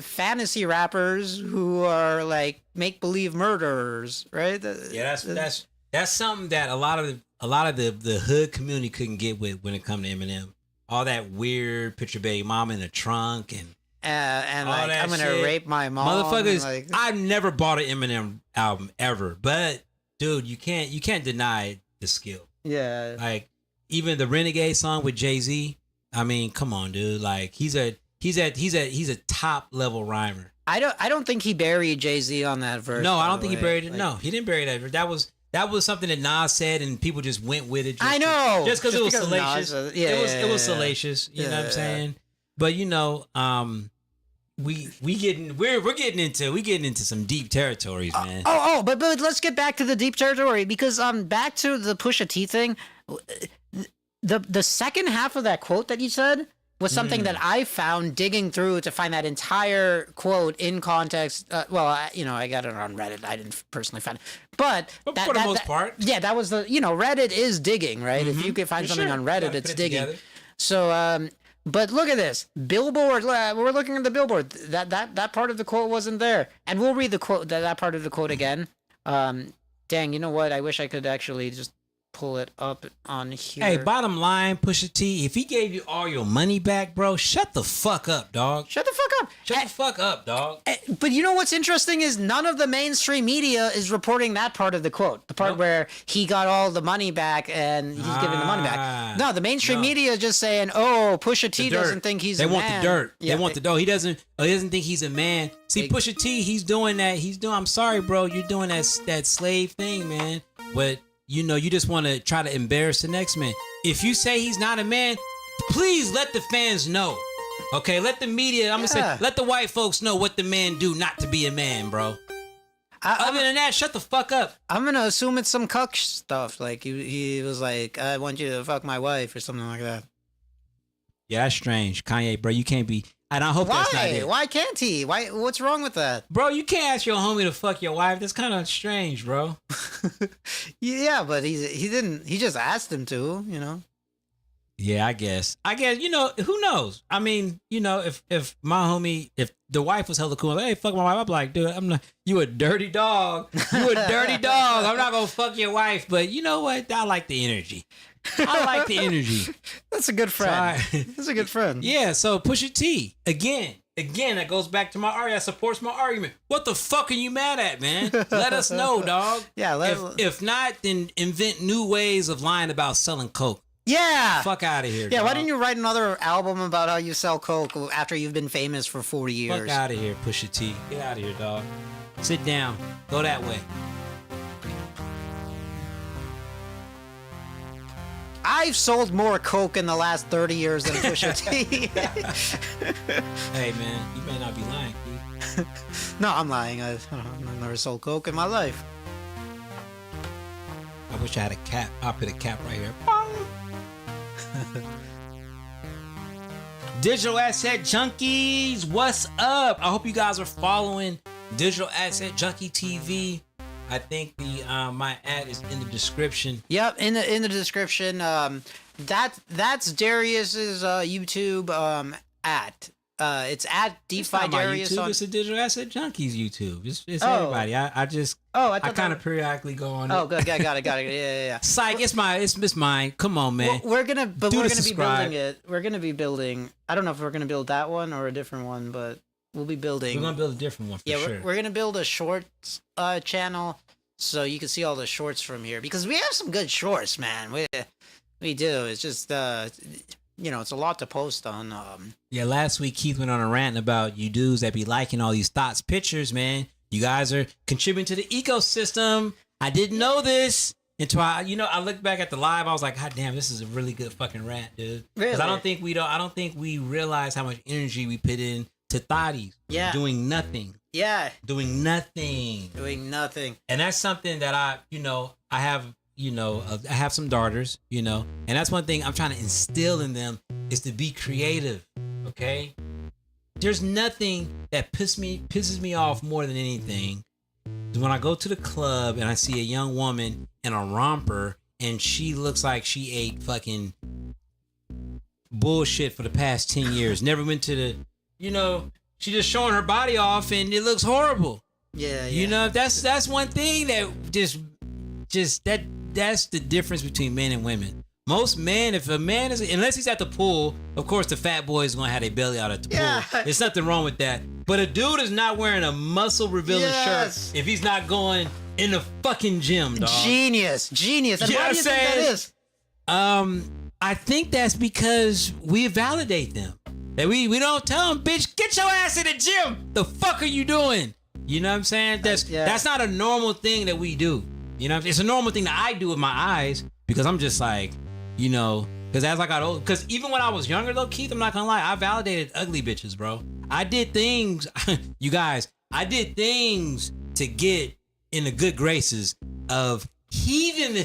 fantasy rappers who are like make believe murderers, right? Yeah, that's something that a lot of the hood community couldn't get with when it come to Eminem. All that weird picture baby mama in the trunk and like, I'm gonna rape my mom. Motherfuckers, like, I've never bought an Eminem album ever, but dude, you can't deny the skill. Yeah, like even the Renegade song with Jay-Z. I mean, come on, dude. Like he's a top level rhymer. I don't think he buried Jay-Z on that verse. No, I don't think he buried it. Like, no, he didn't bury that verse. That was something that Nas said, and people just went with it. I know, just because it was salacious. Nas, it was salacious. You know what I'm saying? But we're getting into some deep territories, man. But let's get back to the deep territory, because back to the Pusha T thing. The second half of that quote that you said was something that I found digging through to find that entire quote in context. I got it on Reddit. I didn't personally find it, but for the most part, yeah, that was the Reddit is digging, right? If you can find something on Reddit, it's digging. Together. So, but look at this Billboard. We're looking at the Billboard. That part of the quote wasn't there, and we'll read the quote. That part of the quote again. Dang, you know what? I wish I could actually just pull it up on here. Hey, bottom line, Pusha T, if he gave you all your money back, bro, shut the fuck up, dog. Shut the fuck up. Shut the fuck up, dog. But you know what's interesting is none of the mainstream media is reporting that part of the quote. The part where he got all the money back and he's giving the money back. No, the mainstream media is just saying, oh, Pusha T doesn't think he's a man. They want the dirt. Yeah, they want the dough. He doesn't think he's a man. See, Pusha T, he's doing that. I'm sorry, bro. You're doing that slave thing, man. But, you know, you just want to try to embarrass the next man. If you say he's not a man, please let the fans know. Okay, let the media, I'm going to say, let the white folks know what the man do not to be a man, bro. Other than that, shut the fuck up. I'm going to assume it's some cuck stuff. Like, he was like, I want you to fuck my wife or something like that. Yeah, that's strange. Kanye, bro, you can't be... And I hope that's not it. Why can't he? What's wrong with that? Bro, you can't ask your homie to fuck your wife. That's kind of strange, bro. Yeah, but he didn't. He just asked him to, you know. Yeah, I guess, you know, who knows? I mean, you know, if my homie, if the wife was hella cool, like, hey, fuck my wife, I'm like, dude, I'm not, you a dirty dog. You a dirty dog. I'm not going to fuck your wife. But you know what? I like the energy. I like the energy. That's a good friend. That's a good friend. Yeah, so Pusha T, again, that goes back to my argument. That supports my argument. What the fuck are you mad at, man? Let us know, dog. Yeah. If not, then invent new ways of lying about selling coke. Yeah. Fuck out of here. Yeah, dog. why didn't you write another album about how you sell coke after you've been famous for 40 years? Fuck out of here, Pusha T. Get out of here, dog. Sit down. Go that way. I've sold more coke in the last 30 years than Pusha T. Hey, man, you may not be lying, Keith. No, I'm lying. I've never sold coke in my life. I wish I had a cap. I'll put a cap right here. Digital Asset Junkies, what's up? I hope you guys are following Digital Asset Junkie TV. I think the my ad is in the description. Yep, in the description. That's Darius's YouTube at. It's at Defi Daryus on. It's a Digital Asset Junkies YouTube. It's everybody. I kind of periodically go on. Oh, good. Got it. Yeah. Psych, it's mine. Come on, man. Well, we're gonna be building it. We're gonna be building. I don't know if we're gonna build that one or a different one, but we'll be building. We're gonna build a different one for sure. We're gonna build a shorts channel so you can see all the shorts from here because we have some good shorts, man. We do. It's just it's a lot to post on. Yeah, last week Keith went on a rant about you dudes that be liking all these thoughts pictures, man. You guys are contributing to the ecosystem. I didn't know this until I looked back at the live. I was like, God damn, this is a really good fucking rant, dude. Because really? I don't think we realize how much energy we put in to thotties. Yeah. Doing nothing. Yeah. Doing nothing. And that's something that I have some daughters, and that's one thing I'm trying to instill in them is to be creative. Okay. There's nothing that pisses me off more than anything is when I go to the club and I see a young woman in a romper and she looks like she ate fucking bullshit for the past 10 years. Never went to the, she just showing her body off and it looks horrible. Yeah. That's one thing that that's the difference between men and women. Most men, if a man is, unless he's at the pool, of course the fat boy is gonna have their belly out at the pool. There's nothing wrong with that. But a dude is not wearing a muscle revealing shirt if he's not going in the fucking gym, dog. Genius. And why do you think that is? I think that's because we validate them. That we don't tell them, bitch, get your ass in the gym. The fuck are you doing? You know what I'm saying? That's not a normal thing that we do. It's a normal thing that I do with my eyes because I'm just like, because as I got older, because even when I was younger though, Keith, I'm not gonna lie, I validated ugly bitches, bro. I did things, you guys, to get in the good graces of heathenishly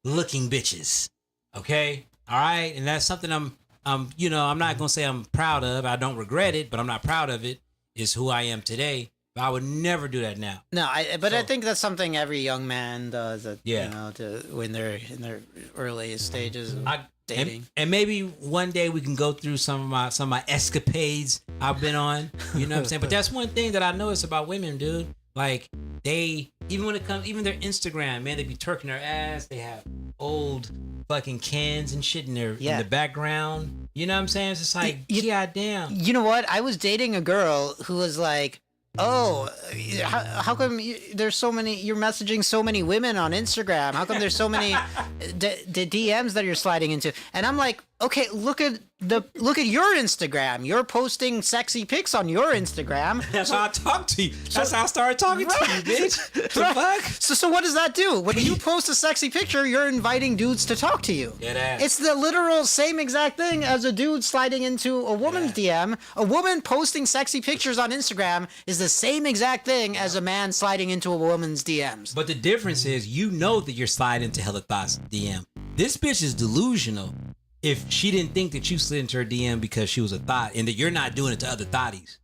looking bitches. Okay? All right? And that's something I'm not gonna say I'm proud of. I don't regret it, but I'm not proud of it. It's who I am today. But I would never do that now. No, I think that's something every young man does. When they're in their early stages of dating. And maybe one day we can go through some of my escapades I've been on. You know what I'm saying? But that's one thing that I notice about women, dude. Like they Even when it comes, even their Instagram, man, they be twerking their ass. They have old fucking cans and shit in the background. You know what I'm saying? It's just like, goddamn. You know what? I was dating a girl who was like, "Oh, how come there's so many? You're messaging so many women on Instagram. How come there's so many the DMs that you're sliding into?" And I'm like, "Okay, look at your Instagram. You're posting sexy pics on your Instagram. That's how I talk to you. That's how I started talking to you, bitch. The fuck? So what does that do? When you post a sexy picture, you're inviting dudes to talk to you. It's the literal same exact thing as a dude sliding into a woman's DM. A woman posting sexy pictures on Instagram is the same exact thing as a man sliding into a woman's DMs. But the difference is, you know that you're sliding into Hella Thoughts DM. This bitch is delusional. If she didn't think that you slid into her DM because she was a thought, and that you're not doing it to other thotties.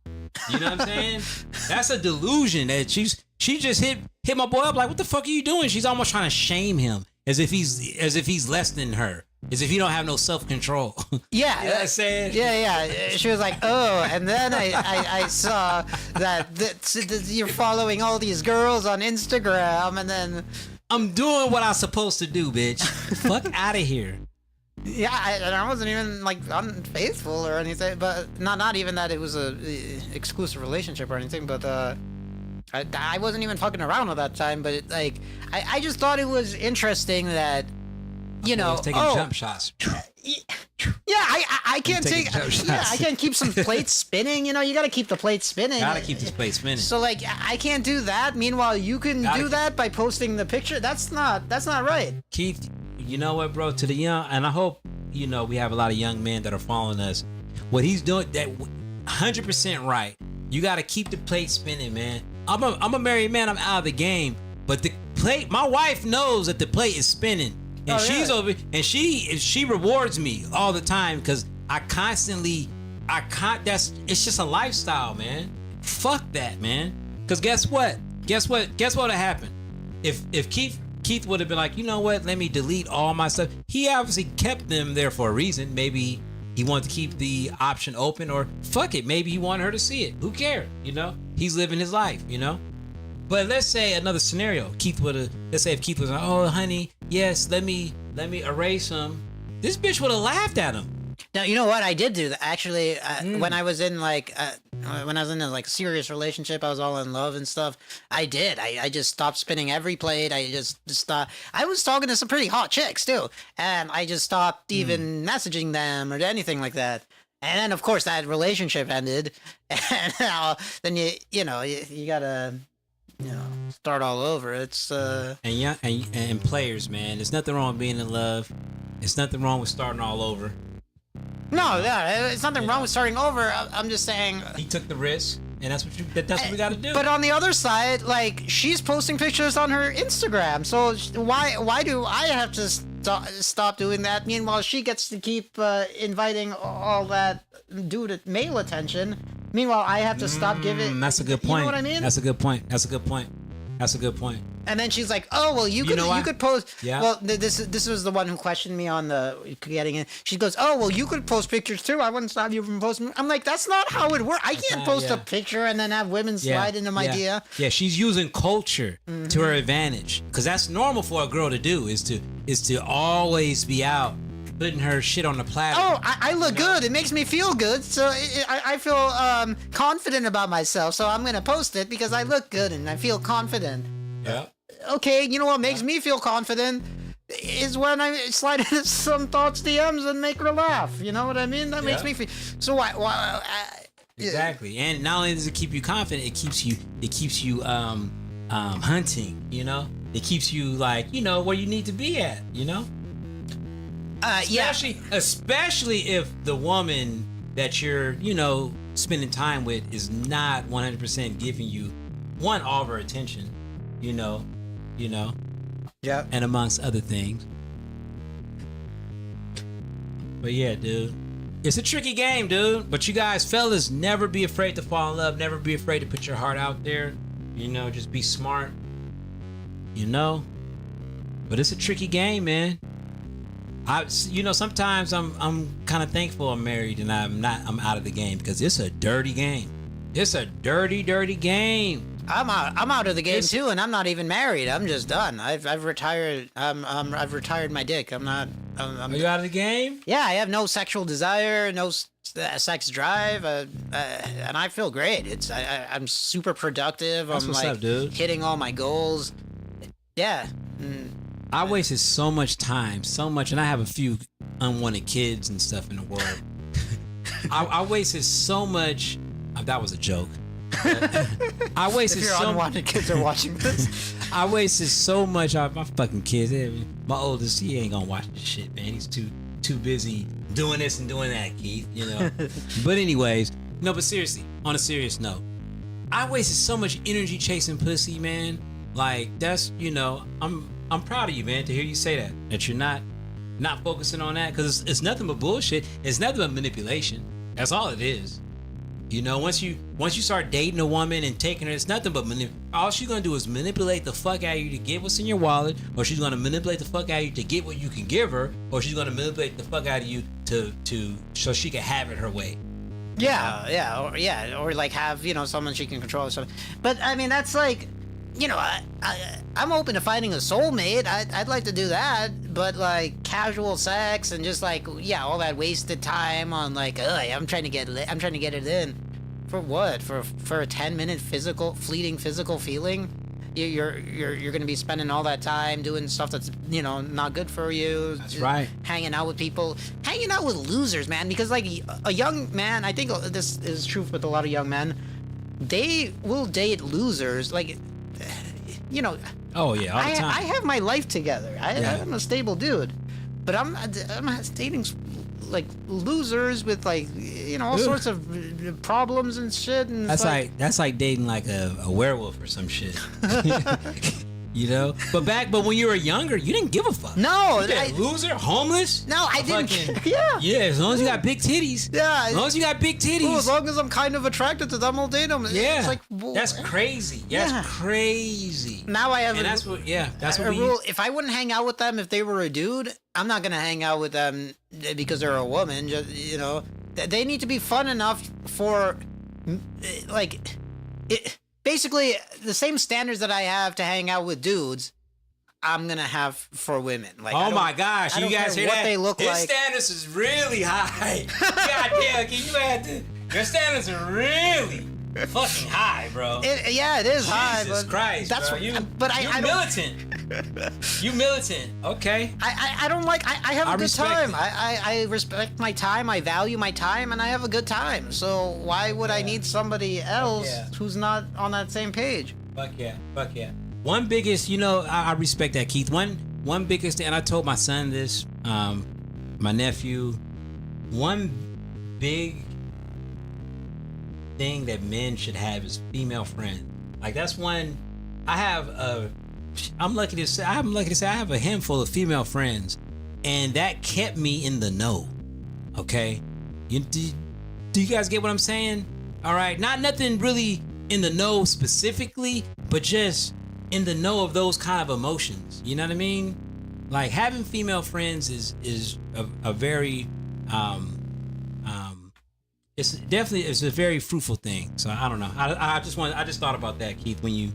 You know what I'm saying? That's a delusion that she just hit my boy up like, what the fuck are you doing? She's almost trying to shame him as if he's less than her. As if he don't have no self-control. Yeah. You know what I'm saying? Yeah. She was like, oh, and then I saw that you're following all these girls on Instagram, and then I'm doing what I'm supposed to do, bitch. Fuck out of here. Yeah, I wasn't even like unfaithful or anything, but not even that it was a exclusive relationship or anything, but I wasn't even fucking around at that time. But I just thought it was interesting that, you know, taking jump shots. Yeah, I can't take. Yeah, I can't keep some plates spinning. You know, you got to keep the plate spinning. Gotta keep this plate spinning. So like, I can't do that. Meanwhile, you can do that by posting the picture. That's not right. Keith, you know what, bro? To the young, and I hope, you know, we have a lot of young men that are following us. What he's doing, that 100% right. You got to keep the plate spinning, man. I'm a married man. I'm out of the game. But the plate, my wife knows that the plate is spinning. And she's over, and she rewards me all the time because it's just a lifestyle, man. Fuck that, man. Because guess what would have happened? If Keith would have been like, you know what, let me delete all my stuff. He obviously kept them there for a reason. Maybe he wanted to keep the option open, or fuck it, maybe he wanted her to see it. Who cares? You know, he's living his life, you know. But let's say another scenario. Let's say if Keith was like, oh honey, yes, let me erase him. This bitch would have laughed at him. Now, you know what? I did do that. Actually, when I was in a serious relationship, I was all in love and stuff. I did. I just stopped spinning every plate. I just stopped. I was talking to some pretty hot chicks too, and I just stopped even messaging them or anything like that. And then, of course, that relationship ended. And now, then you gotta, start all over. It's and players, man. There's nothing wrong with being in love. There's nothing wrong with starting all over. No, yeah, it's nothing wrong with starting over. I'm just saying he took the risk, and that's what we got to do. But on the other side, like, she's posting pictures on her Instagram, so why do I have to stop doing that? Meanwhile, she gets to keep inviting all that male attention. Meanwhile, I have to stop giving. That's a good point. You know what I mean? That's a good point. And then she's like, "Oh, well, you could post." Yeah. Well, this was the one who questioned me on the getting in. She goes, "Oh, well, you could post pictures too. I wouldn't stop you from posting." I'm like, "That's not how it works. I can't post a picture and then have women slide into my DM." Yeah, she's using culture to her advantage, because that's normal for a girl to do. Is to always be out putting her shit on the platter. Oh, I look good. It makes me feel good. So I feel confident about myself. So I'm gonna post it because I look good and I feel confident. Yeah. Okay, you know what makes me feel confident is when I slide into some thoughts DMs and make her laugh. You know what I mean? That makes me feel. So why? Exactly. And not only does it keep you confident, it keeps you hunting. You know, it keeps you like, you know, where you need to be at. You know. Especially if the woman that you're, you know, spending time with is not 100% giving you all of her attention. You know, yeah, and amongst other things. But yeah, dude, it's a tricky game, dude. But you guys, fellas, never be afraid to fall in love. Never be afraid to put your heart out there. You know, just be smart. You know, but it's a tricky game, man. Sometimes I'm kind of thankful I'm married and I'm out of the game, because it's a dirty game. It's a dirty, dirty game. I'm out of the game too, and I'm not even married. I'm just done. I've retired. I've retired my dick. I'm not. Are you out of the game? Yeah, I have no sexual desire, no sex drive, and I feel great. I'm super productive. That's I'm what's like up, dude. hitting all my goals. Yeah. I wasted so much time, and I have a few unwanted kids and stuff in the world. I wasted so much. That was a joke. I wasted If your unwanted kids are watching this, I wasted so much on my fucking kids. My oldest, he ain't gonna watch this shit, man. He's too busy doing this and doing that, Keith. You know. But anyways, no. But seriously, on a serious note, I wasted so much energy chasing pussy, man. Like that's, I'm proud of you, man, to hear you say that you're not focusing on that, because it's nothing but bullshit. It's nothing but manipulation. That's all it is. Once you start dating a woman and taking her, it's nothing but all she's gonna do is manipulate the fuck out of you to get what's in your wallet, or she's gonna manipulate the fuck out of you to get what you can give her, or she's gonna manipulate the fuck out of you to so she can have it her way. or like have someone she can control or something. But I mean, that's like, I'm open to finding a soulmate. I'd like to do that, but like casual sex and just like all that wasted time on like, I'm trying to get it in. For what? For a 10-minute fleeting physical feeling? You're gonna be spending all that time doing stuff that's not good for you. That's right. Hanging out with losers, man. Because like a young man, I think this is true with a lot of young men. They will date losers, like. Oh yeah, all the time. I have my life together. I'm a stable dude, but I'm dating like losers with like all sorts of problems and shit. And that's like dating like a werewolf or some shit. But when you were younger, you didn't give a fuck. No, loser, homeless. No, I didn't. Yeah, as long as you got big titties. Yeah, as long as you got big titties. As long as I'm kind of attracted to them, I'll date them. Yeah, it's like that's crazy. That's crazy. Now I have that's what we rule. use. If I wouldn't hang out with them if they were a dude, I'm not gonna hang out with them because they're a woman. Just they need to be fun enough for like it. Basically, the same standards that I have to hang out with dudes, I'm gonna have for women. Like, oh my gosh, you guys hear what that? They look His like. standards is really high. God damn, can you add this? Your standards are really fucking high, bro. It is high. Jesus Christ, that's bro. You're militant. You militant. Okay. I don't like. I have a good time. It. I respect my time. I value my time, and I have a good time. So why would I need somebody else who's not on that same page? Fuck yeah. One biggest, I respect that, Keith. One biggest thing, and I told my son this, my nephew. One big thing that men should have is female friends. Like that's one. I'm lucky to say I have a handful of female friends, and that kept me in the know. Okay, do you guys get what I'm saying? All right, not nothing really in the know specifically, but just in the know of those kind of emotions. You know what I mean? Like having female friends is a very it's a very fruitful thing. So I don't know. I just thought about that, Keith, when you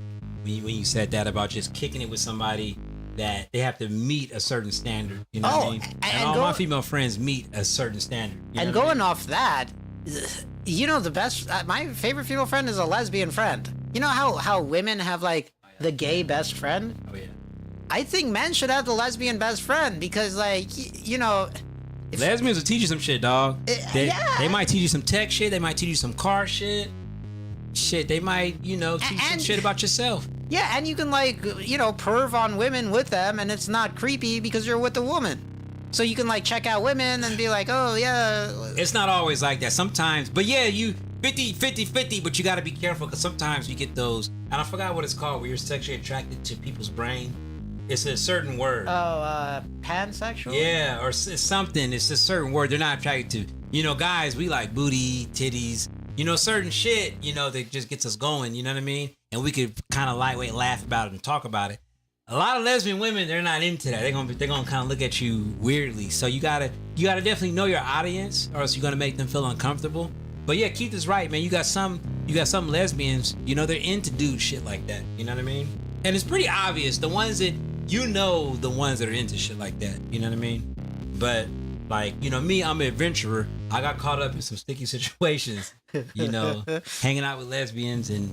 said that about just kicking it with somebody that they have to meet a certain standard. You know what I mean? And all my female friends meet a certain standard. And going off that, the best. My favorite female friend is a lesbian friend. You know how women have like the gay best friend? Oh yeah. I think men should have the lesbian best friend because lesbians will teach you some shit, dog. They might teach you some tech shit. They might teach you some car shit. Shit, they might, teach you some shit about yourself. Yeah, and you can perv on women with them, and it's not creepy because you're with a woman. So you can check out women and be like, oh yeah. It's not always like that. Sometimes, but yeah, you 50, but you got to be careful because sometimes you get those, and I forgot what it's called, where you're sexually attracted to people's brain. It's a certain word. Oh, pansexual? Yeah, or it's something. It's a certain word. They're not attracted to. Guys, we like booty, titties, certain shit, that just gets us going, you know what I mean? And we could kind of lightweight laugh about it and talk about it. A lot of lesbian women, they're not into that. They're gonna kind of look at you weirdly. So you gotta definitely know your audience, or else you're gonna make them feel uncomfortable. But yeah, Keith is right, man. You got some you got some lesbians, you know, they're into dude shit like that. You know what I mean? And it's pretty obvious the ones that the ones that are into shit like that. You know what I mean? But like, you know, me, I'm an adventurer. I got caught up in some sticky situations. You know, hanging out with lesbians and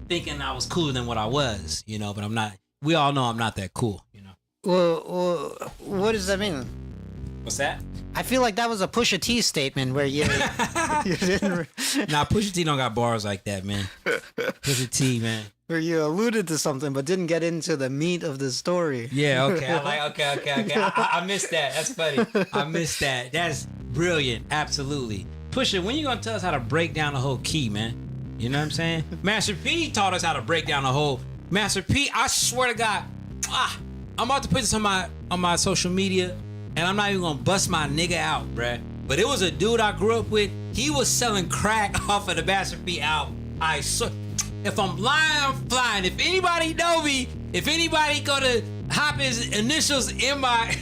thinking I was cooler than what I was. You know, but I'm not. We all know I'm not that cool. You know. Well, what does that mean? What's that? I feel like that was a Pusha T statement where you didn't. Nah, Pusha T don't got bars like that, man. Pusha T, man. Where you alluded to something but didn't get into the meat of the story. Yeah, okay. Okay. I missed that. That's funny. I missed that. That's brilliant. Absolutely. Pusha, when you gonna tell us how to break down the whole key, man? You know what I'm saying? Master P taught us how to break down the whole. Master P, I swear to God, I'm about to put this on my social media, and I'm not even gonna bust my nigga out, bruh. But it was a dude I grew up with. He was selling crack off of the Master P album. I swear. If I'm lying, I'm flying. If anybody know me, if anybody gonna hop his initials in my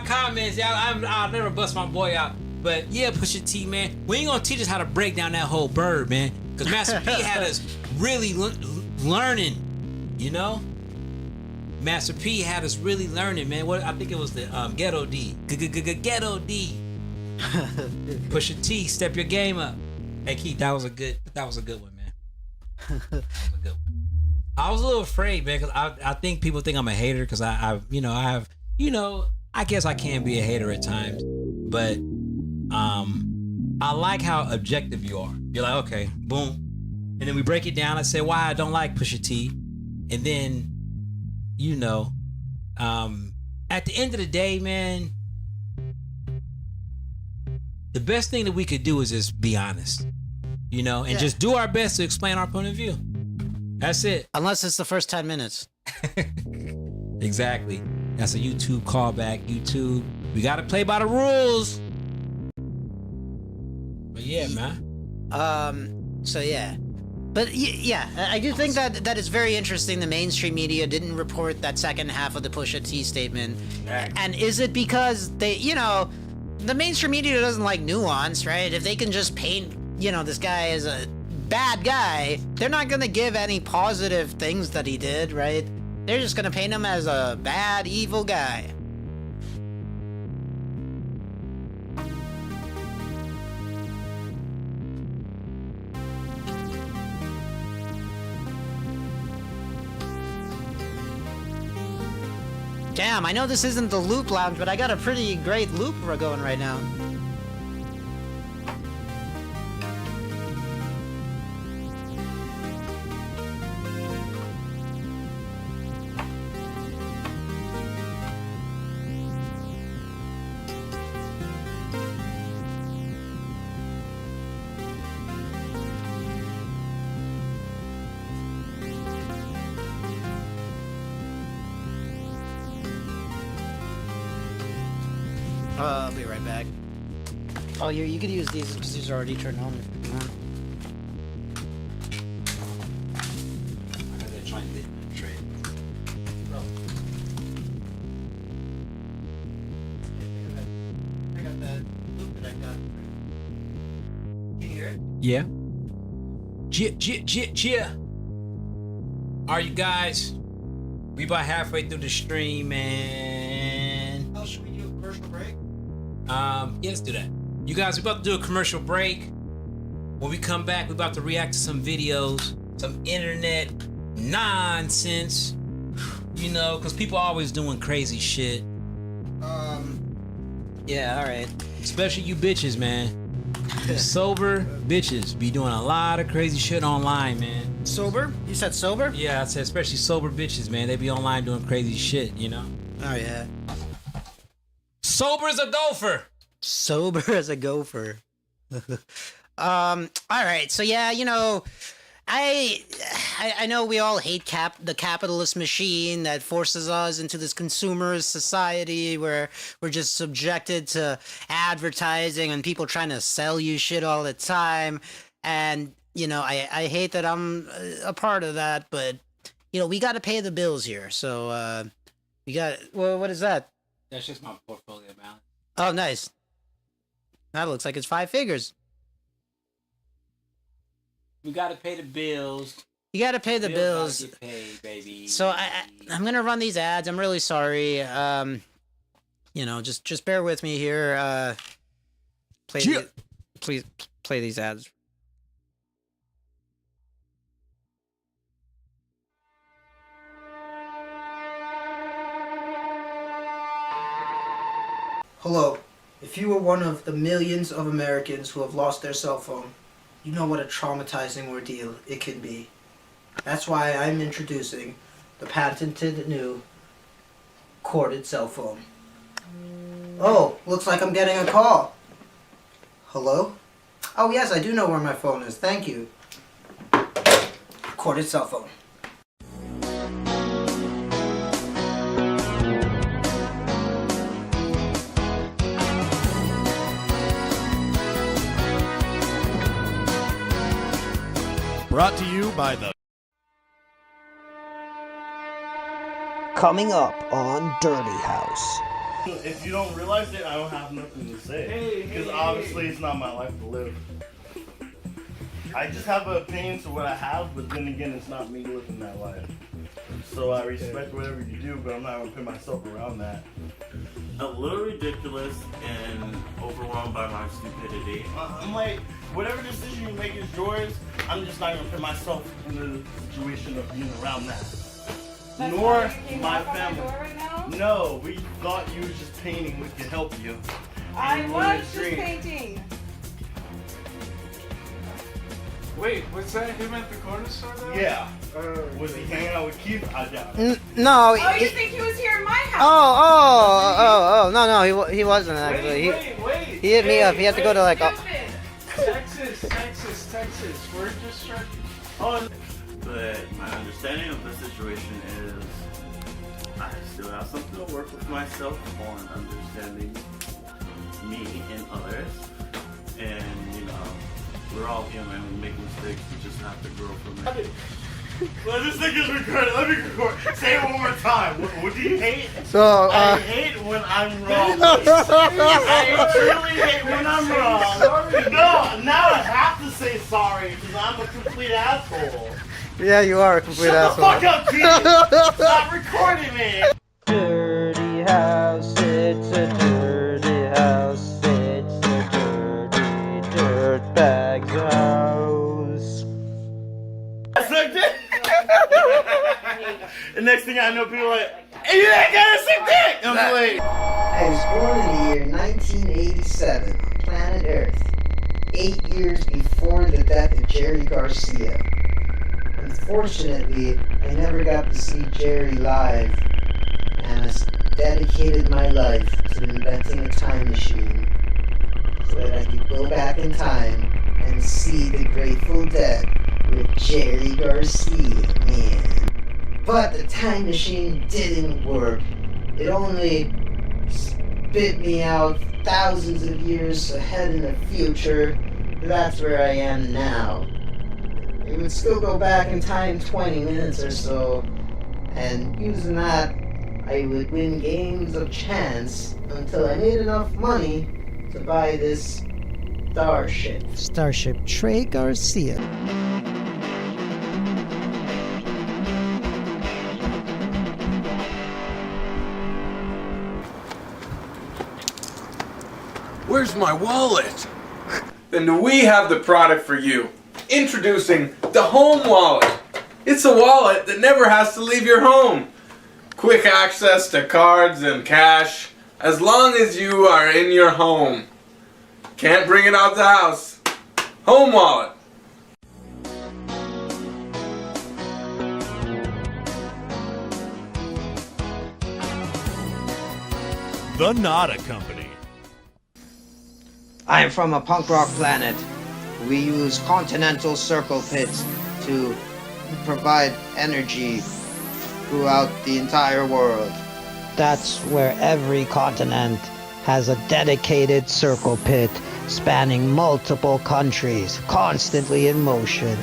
comments, I'll never bust my boy out. But yeah, Pusha T, man, when you gonna teach us how to break down that whole bird, man? Because Master P had us really learning, you know. Master P had us really learning, man. What I think it was the Ghetto D, Ghetto D. Pusha T, step your game up. Hey Keith, that was a good one, man. That was a good one. I was a little afraid, man, because I think people think I'm a hater because I guess I can be a hater at times, but I like how objective you are. You're like, okay, boom, and then we break it down. I say why I don't like Pusha T, and then at the end of the day, man, the best thing that we could do is just be honest. And just do our best to explain our point of view. That's it. Unless it's the first 10 minutes. Exactly. That's a YouTube callback. YouTube, we got to play by the rules. But yeah, man. So yeah. But yeah, I do think that is very interesting. The mainstream media didn't report that second half of the Pusha T statement. Right. And is it because they, the mainstream media doesn't like nuance, right? If they can just paint this guy is a bad guy, they're not gonna give any positive things that he did, right? They're just gonna paint him as a bad, evil guy. Damn, I know this isn't the loop lounge, but I got a pretty great loop going right now. I'll be right back. Oh, you could use these because these are already turned on if you want. They're trying to trade. I got that loop that I got. Can you hear it? Yeah. Yeah. Are you guys? We about halfway through the stream, man. Oh, should we do a commercial break? Yeah, let's do that. You guys, we're about to do a commercial break. When we come back, we're about to react to some videos, some internet nonsense. Because people are always doing crazy shit. Yeah, alright. Especially you bitches, man. You sober bitches be doing a lot of crazy shit online, man. Sober? You said sober? Yeah, I said especially sober bitches, man. They be online doing crazy shit, Oh, yeah. Sober as a gopher. Sober as a gopher. All right. So yeah, I know we all hate the capitalist machine that forces us into this consumerist society where we're just subjected to advertising and people trying to sell you shit all the time. And I hate that I'm a part of that, but we got to pay the bills here. So we got. Well, what is that? That's just my portfolio balance. Oh, nice. That looks like it's 5 figures. We gotta pay the bills. You gotta pay the bills. Gotta get paid, baby. So I'm gonna run these ads. I'm really sorry. Just bear with me here. Please play these ads. Hello. If you were one of the millions of Americans who have lost their cell phone, you know what a traumatizing ordeal it can be. That's why I'm introducing the patented new corded cell phone. Oh, looks like I'm getting a call. Hello? Oh yes, I do know where my phone is. Thank you. Corded cell phone. Brought to you by the... Coming up on Dirty House. If you don't realize it, I don't have nothing to say. Because obviously it's not my life to live. I just have an opinion to what I have, but then again, it's not me living that life. So I respect whatever you do, but I'm not going to put myself around that. A little ridiculous and overwhelmed by my stupidity. I'm like, whatever decision you make is yours. I'm just not going to put myself in the situation of being around that. That's Nor why you came my knock on family. door right now? No, we thought you was just painting. We could help you. I And was wanted just to drink. painting. Wait, was that him at the corner store though? Yeah. Was he hanging out with Keith? I doubt it. No. Oh, you think he was here in my house? Oh, no, he wasn't actually. Wait. He hit me up. He had to go to like. Stupid. Texas. We're just trying. Oh, but my understanding of the situation is I still have something to work with myself on understanding me and others. And, you know, we're all human. We make mistakes. We just have to grow from it. Well, this thing is recorded. Let me record. Say it one more time. What do you hate? So, I hate when I'm wrong. I truly hate when I'm wrong. No, now I have to say sorry because I'm a complete asshole. yeah, you are a complete Shut the fuck up, Keith! Stop recording me! Dirty house, it's a dirty house, it's a dirty dirtbag's house. I sucked it! The next thing I know, people are like, hey, you that guy suck dick! I'm like, I was born in the year 1987 on planet Earth, 8 years before the death of Jerry Garcia. Unfortunately, I never got to see Jerry live, and I dedicated my life to inventing a time machine so that I could go back in time and see the Grateful Dead with Jerry Garcia, man. But the time machine didn't work. It only spit me out thousands of years ahead in the future. That's where I am now. It would still go back in time 20 minutes or so, and using that, I would win games of chance until I made enough money to buy this Starship Trey Garcia. Where's my wallet? Then do we have the product for you? Introducing the Home Wallet. It's a wallet that never has to leave your home. Quick access to cards and cash as long as you are in your home. Can't bring it out the house. Home Wallet. The Nada Company. I'm from a punk rock planet. We use continental circle pits to provide energy throughout the entire world. That's where every continent has a dedicated circle pit spanning multiple countries, constantly in motion,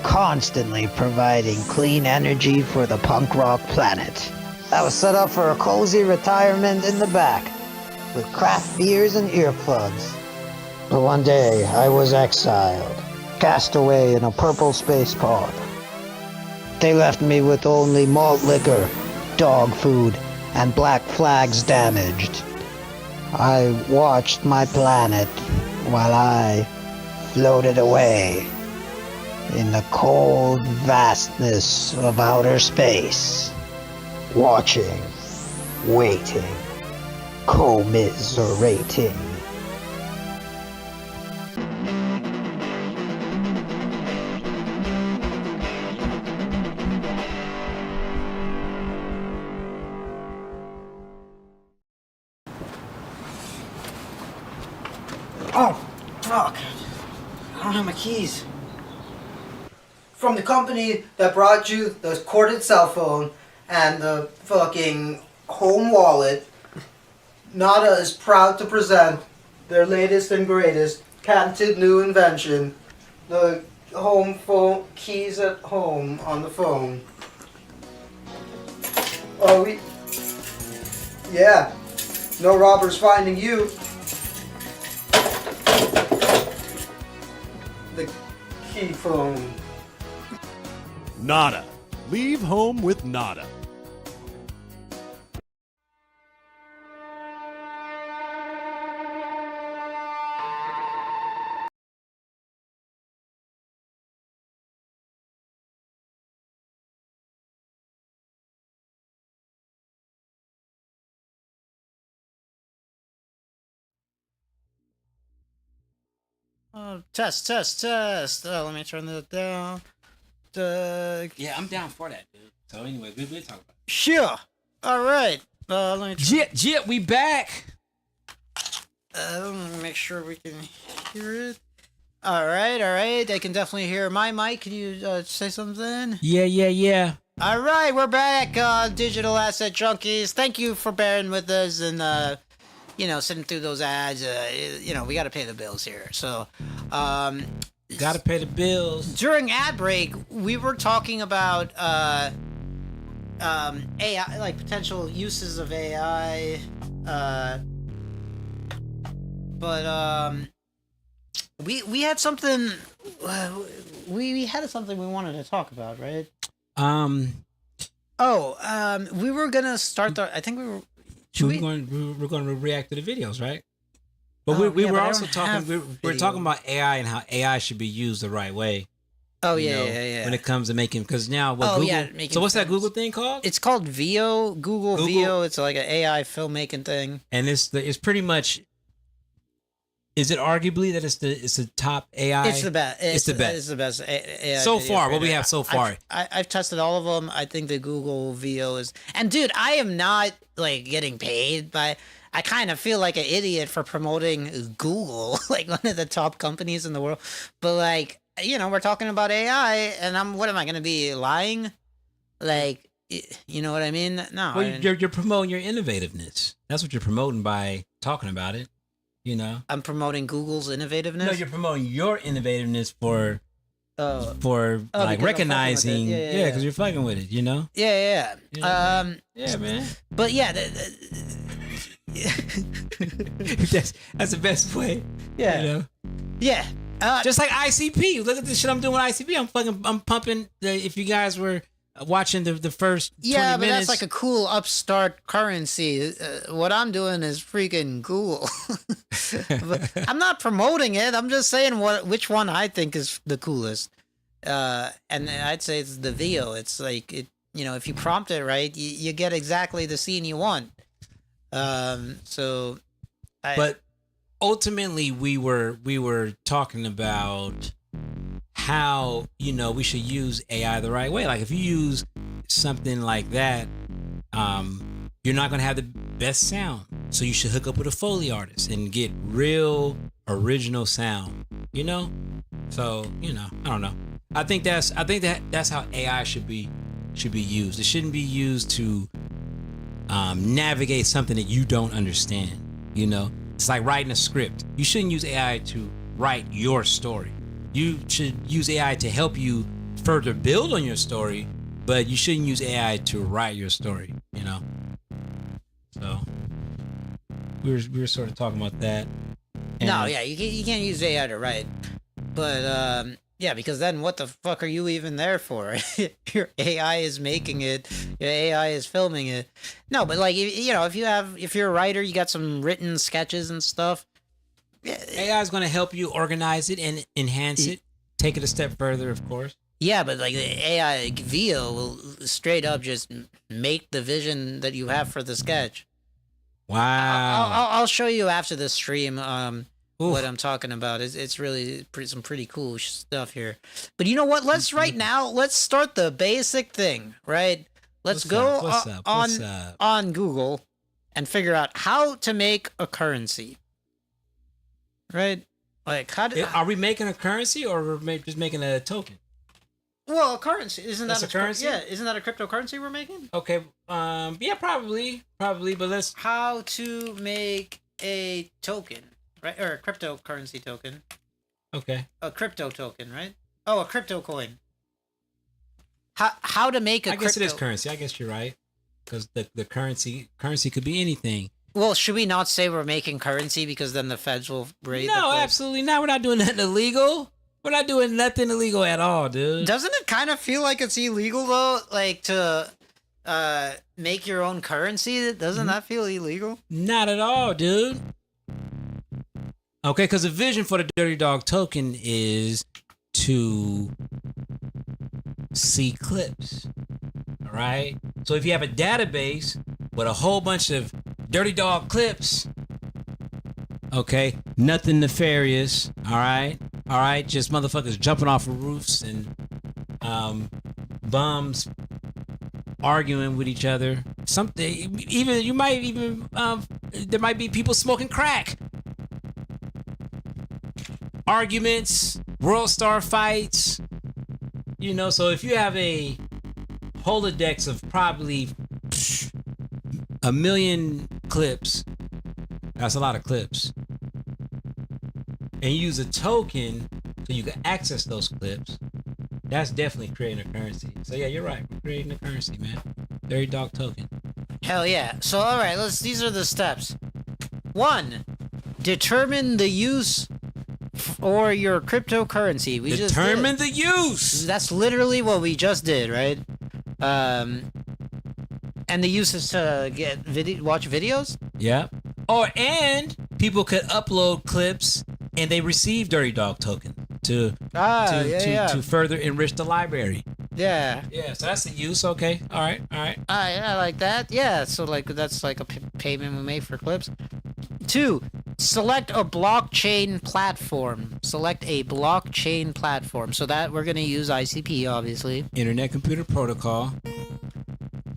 constantly providing clean energy for the punk rock planet. I was set up for a cozy retirement in the back with craft beers and earplugs. But one day I was exiled cast away in a purple space pod. They left me with only malt liquor, dog food, and black flags damaged. I watched my planet while I floated away in the cold vastness of outer space. Watching, waiting, commiserating. Oh, fuck. I don't have my keys. From the company that brought you the corded cell phone and the fucking home wallet, Nada is proud to present their latest and greatest patented new invention, the home phone keys at home on the phone. Oh, yeah. No robbers finding you. The key phone. Nada. Leave home with Nada. Test. Let me turn that down. Yeah, I'm down for that, dude. So anyway, we'll talk about it. Sure. All right. Let me. Jit, we back. Let me make sure we can hear it. All right. I can definitely hear my mic. Can you say something? Yeah. All right, we're back, digital asset junkies. Thank you for bearing with us and sitting through those ads. We got to pay the bills here. So, Gotta pay the bills. during ad break, we were talking about AI, like potential uses of AI. But we had something. We had something we wanted to talk about, right? We were gonna start the. I think we were. We're going to react to the videos, right? But Oh, we yeah, were but I also don't talking. have We're talking video. about AI and how AI should be used the right way. Oh you yeah, know, yeah. When it comes to making, because now what Oh, Google? yeah, making So what's that films. Google thing called? It's called VO, Google VO. It's like an AI filmmaking thing. And it's pretty much. Is it arguably that it's the top AI? It's the best. It's the best. It's the best AI So video far, what we creator. have so far. I've tested all of them. I think the Google VO is. And dude, I am not like getting paid by. I kind of feel like an idiot for promoting Google, like one of the top companies in the world. But like, we're talking about AI, and what am I going to be lying? Like, you know what I mean? No. Well, you're promoting your innovativeness. That's what you're promoting by talking about it. I'm promoting Google's innovativeness. No, you're promoting your innovativeness for because like I'm fucking with it. recognizing, Yeah. because you're fucking with it, Yeah. Yeah, man. But yeah, that's the best way. yeah. Yeah. Just like ICP. Look at the shit I'm doing with ICP. I'm pumping. If you guys were watching the first 20 Yeah, but minutes, that's like a cool upstart currency. What I'm doing is freaking Google. But I'm not promoting it. I'm just saying which one I think is the coolest. And I'd say it's the VO. It's like if you prompt it right, you get exactly the scene you want. But ultimately, we were talking about how we should use AI the right way. Like if you use something like that, you're not gonna have the best sound. So you should hook up with a Foley artist and get real original sound. So I don't know. I think that's how AI should be used. It shouldn't be used to navigate something that you don't understand. It's like writing a script. You shouldn't use AI to write your story. You should use AI to help you further build on your story, but you shouldn't use AI to write your story. So we were sort of talking about that. No, yeah, you can't use AI to write. But Yeah, because then what the fuck are you even there for? Your AI is making it. Your AI is filming it. No, but like you know, if you're a writer, you got some written sketches and stuff. AI is going to help you organize it and enhance it. Take it a step further, of course. Yeah, but like the AI VO will straight up just make the vision that you have for the sketch. Wow. I'll show you after the stream. What I'm talking about it's really some pretty cool stuff here. But you know what? Let's start the basic thing, right? Let's go on Google and figure out how to make a currency. Right? Like are we making a currency or we're just making a token? Well, a currency isn't that a currency? Yeah, isn't that a cryptocurrency we're making? Okay. Yeah, probably. But let's how to make a token. Right, or a cryptocurrency token. Okay. A crypto token, right? Oh, a crypto coin. How to make a I guess it is currency. I guess you're right. Because the currency could be anything. Well, should we not say we're making currency because then the feds will raid? No, absolutely not. We're not doing nothing illegal. We're not doing nothing illegal at all, dude. Doesn't it kind of feel like it's illegal though? Like to make your own currency? Doesn't that feel illegal? Not at all, dude. Okay, because the vision for the Dirty Dog token is to see clips. All right. So if you have a database with a whole bunch of Dirty Dog clips, okay, nothing nefarious. All right. Just motherfuckers jumping off of roofs and bums arguing with each other. Something there might be people smoking crack. Arguments, world star fights, you know. So if you have a Holodex of probably 1 million clips, that's a lot of clips, and you use a token so you can access those clips, that's definitely creating a currency. So yeah, you're right. We're creating a currency, man. Dirty Dog token. Hell yeah. So all right, these are the steps. 1, determine the use for your cryptocurrency. We determine the use. That's literally what we just did, right? And the use is to watch videos. Yeah. And people could upload clips and they receive Dirty Dog token to further enrich the library. Yeah. Yeah. So that's the use. Okay. All right. I like that. Yeah. So like that's like a payment we made for clips. 2, select a blockchain platform. So that we're going to use ICP, obviously. Internet Computer Protocol.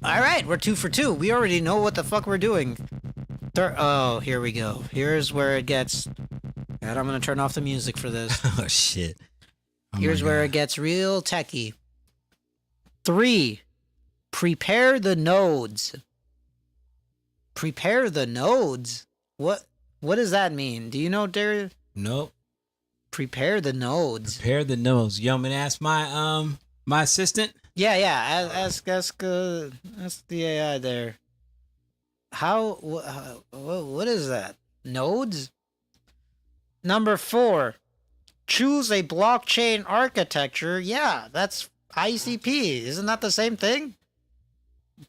All right, we're 2 for 2. We already know what the fuck we're doing. Oh, here we go. Here's where it gets... And I'm going to turn off the music for this. Oh, shit. Here's where it gets real techie. 3, prepare the nodes. Prepare the nodes? What does that mean? Do you know, Darius? Nope. Prepare the nodes. Prepare the nodes. You want me to ask my assistant? Yeah. Ask the AI there. What is that? Nodes? Number 4, choose a blockchain architecture. Yeah, that's ICP. Isn't that the same thing?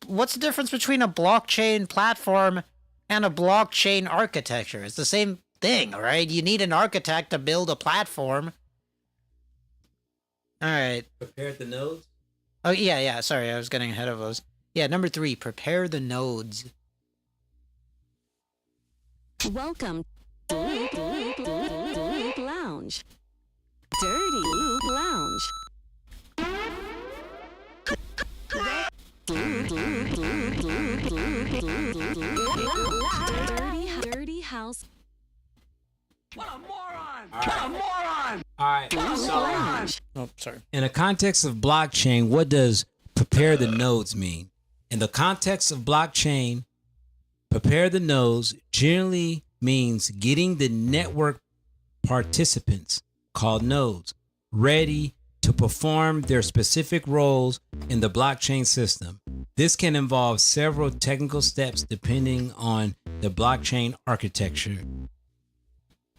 What's the difference between a blockchain platform and a blockchain architecture? It's the same thing, right? You need an architect to build a platform. All right. Prepare the nodes? Oh, yeah. Sorry, I was getting ahead of us. Yeah, number 3, prepare the nodes. Welcome to Loop Lounge. Dirty Loop Lounge. Dirty House. What a moron! What a moron! All right. Oh, sorry. In the context of blockchain, what does prepare the nodes mean? In the context of blockchain, prepare the nodes generally means getting the network participants, called nodes, ready to perform their specific roles in the blockchain system. This can involve several technical steps depending on the blockchain architecture.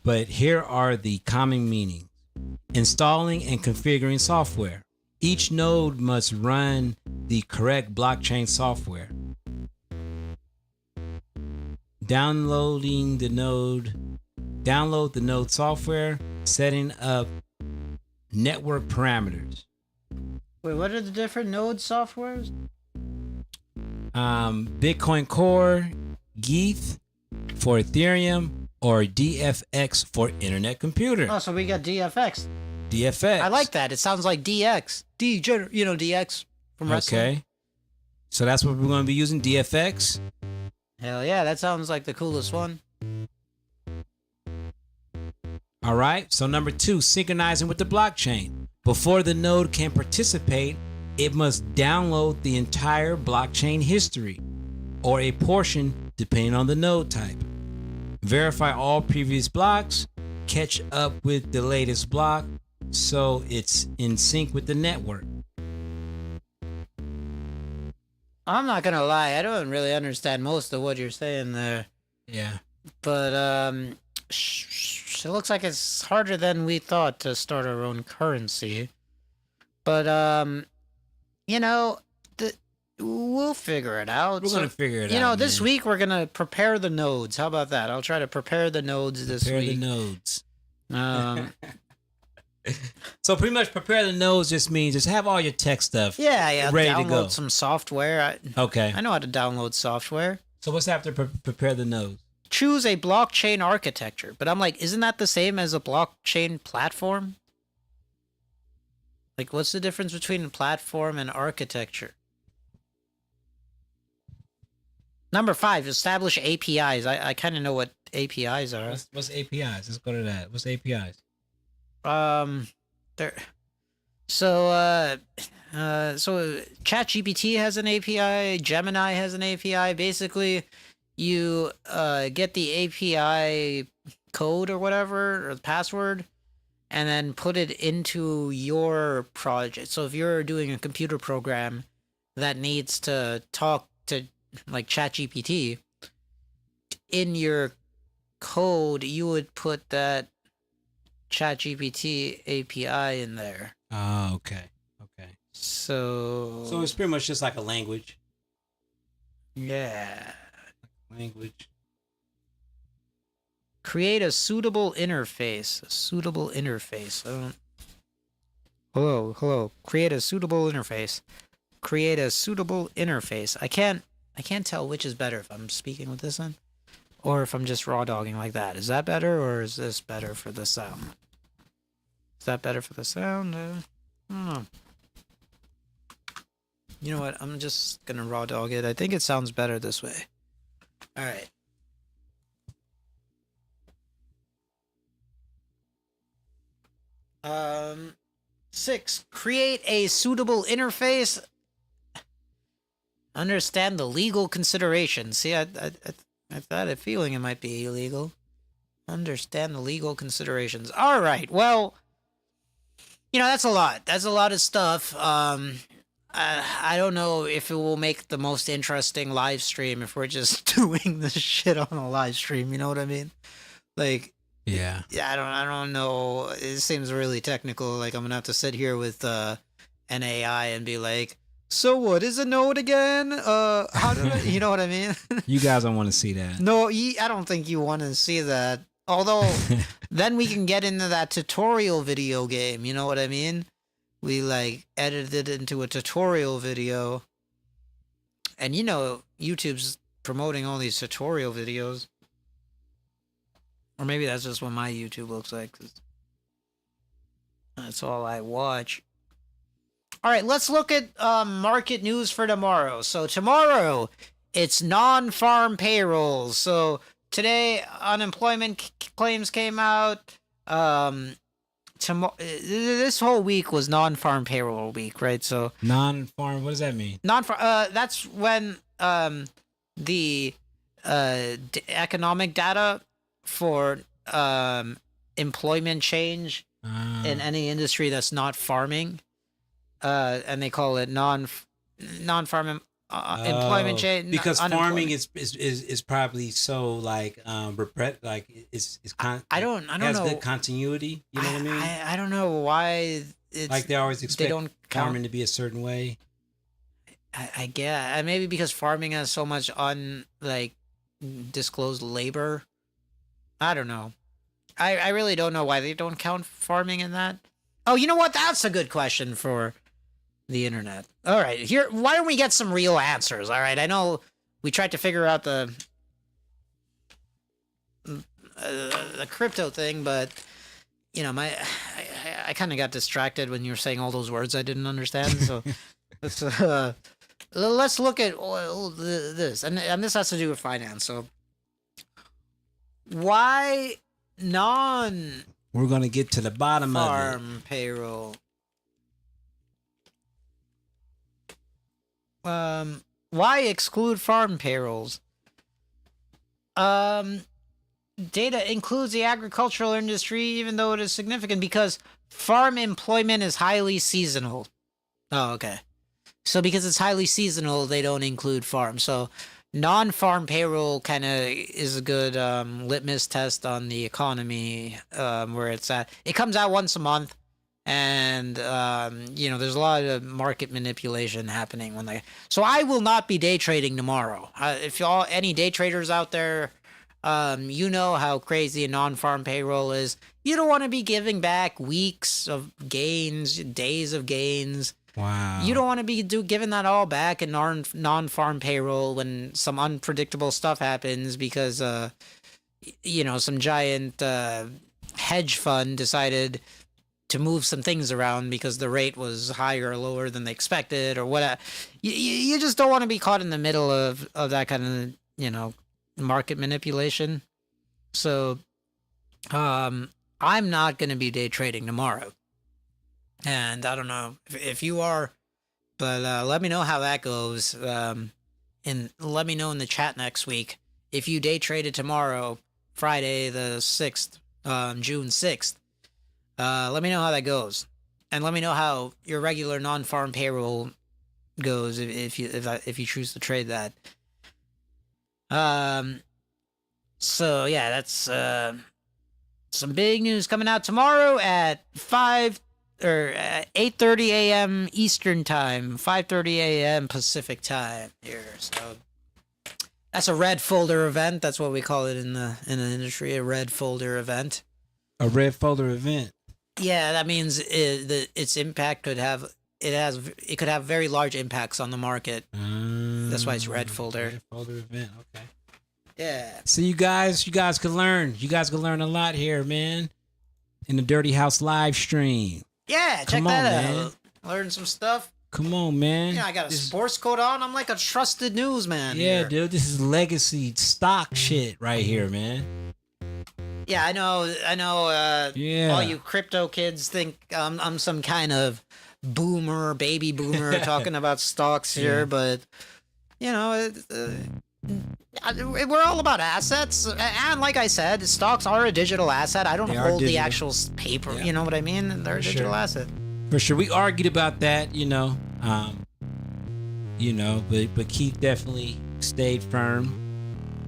But here are the common meanings. installing and configuring software. Each node must run the correct blockchain software. Download the node software, setting up network parameters. Wait, what are the different node softwares? Bitcoin Core, ETH for Ethereum, or DFX for Internet Computer. Oh, so we got DFX. DFX. I like that. It sounds like DX. DX from wrestling. Okay. So that's what we're going to be using, DFX. Hell yeah, that sounds like the coolest one. All right. So number 2, synchronizing with the blockchain. Before the node can participate, it must download the entire blockchain history, or a portion depending on the node type. Verify all previous blocks, catch up with the latest block so it's in sync with the network. I'm not gonna lie, I don't really understand most of what you're saying there. Yeah. But it looks like it's harder than we thought to start our own currency. But we'll figure it out. We're going to figure it out. You know, this man. week we're gonna prepare the nodes. How about that? I'll try to prepare the nodes this Prepare week. the nodes. So pretty much prepare the nodes just means just have all your tech stuff yeah, ready download to go. some software. Okay. I know how to download software. So what's after prepare the nodes? Choose a blockchain architecture. But I'm like, isn't that the same as a blockchain platform? Like, what's the difference between platform and architecture? Number 5, establish APIs. I kind of know what APIs are. What's APIs? Let's go to that. What's APIs? So ChatGPT has an API, Gemini has an API. Basically, you get the API code or whatever, or the password, and then put it into your project. So if you're doing a computer program that needs to talk to like ChatGPT, in your code, you would put that ChatGPT API in there. Oh, okay. So it's pretty much just like a language. Yeah. Language. Create a suitable interface. Hello. Create a suitable interface. I can't tell which is better, if I'm speaking with this one or if I'm just raw dogging like that. Is that better, or is this better for the sound? Is that better for the sound? I don't know. You know what? I'm just gonna raw dog it. I think it sounds better this way. All right. Um, 6. Create a suitable interface. Understand the legal considerations. See, I had a feeling it might be illegal. Understand the legal considerations. All right. Well, that's a lot. That's a lot of stuff. I don't know if it will make the most interesting live stream if we're just doing this shit on a live stream. You know what I mean? Like, yeah. I don't know. It seems really technical. Like, I'm gonna have to sit here with an AI and be like, so what is a node again? How do I, you know what I mean? You guys don't want to see that. No, I don't think you want to see that. Although, then we can get into that tutorial video game. You know what I mean? We like edited it into a tutorial video. And YouTube's promoting all these tutorial videos. Or maybe that's just what my YouTube looks like, 'cause that's all I watch. All right, let's look at market news for tomorrow. So tomorrow, it's non-farm payrolls. So today, unemployment claims came out. This whole week was non-farm payroll week, right? So non-farm, what does that mean? Non-farm. That's when the economic data for employment change in any industry that's not farming, and they call it non-farm employment change because farming is probably so like it's I don't has know. good continuity. You know what I mean? I don't know why it's Like they always expect don't farming to be a certain way. I guess maybe because farming has so much disclosed labor. I don't know. I really don't know why they don't count farming in that. Oh, you know what? That's a good question for the internet. All right, here. Why don't we get some real answers? All right, I know we tried to figure out the crypto thing, but you know, I kind of got distracted when you were saying all those words I didn't understand. So let's look at this, and this has to do with finance. So why We're gonna get to the bottom of it. farm payroll? Why exclude farm payrolls? Data includes the agricultural industry, even though it is significant, because farm employment is highly seasonal. Oh, okay. So because it's highly seasonal, they don't include farm. So non-farm payroll kind of is a good litmus test on the economy, where it's at. It comes out once a month, and there's a lot of market manipulation happening when they. So I will not be day trading tomorrow. If any day traders out there, you know how crazy a non-farm payroll is. You don't want to be giving back weeks of gains, days of gains. Wow. You don't want to be giving that all back in non-farm payroll when some unpredictable stuff happens because, some giant hedge fund decided to move some things around because the rate was higher or lower than they expected or whatever. You just don't want to be caught in the middle of that kind of, market manipulation. So, I'm not going to be day trading tomorrow. And I don't know if you are, but let me know how that goes. And let me know in the chat next week if you day traded tomorrow, Friday the 6th, June 6th. Let me know how that goes, and let me know how your regular non-farm payroll goes if you choose to trade that. So yeah, that's some big news coming out tomorrow at 8:30 a.m. Eastern time, 5:30 a.m. Pacific time here. So that's a red folder event. That's what we call it in the industry, a red folder event. A red folder event. Yeah, that means its impact could have very large impacts on the market. That's why it's red folder. Red folder event. Okay. Yeah. So you guys can learn. You guys can learn a lot here, man. In the Dirty House live stream. Yeah, check that out. Learn some stuff. Come on, man. Yeah, I got a sports coat on. I'm like a trusted newsman. Yeah, here. dude. This is legacy stock shit right here, man. Yeah, I know. Yeah. All you crypto kids think I'm some kind of baby boomer talking about stocks here, but we're all about assets, and like I said, stocks are a digital asset. I don't hold the actual paper. Yeah. You know what I mean? They're a digital asset. For sure, we argued about that, but Keith definitely stayed firm,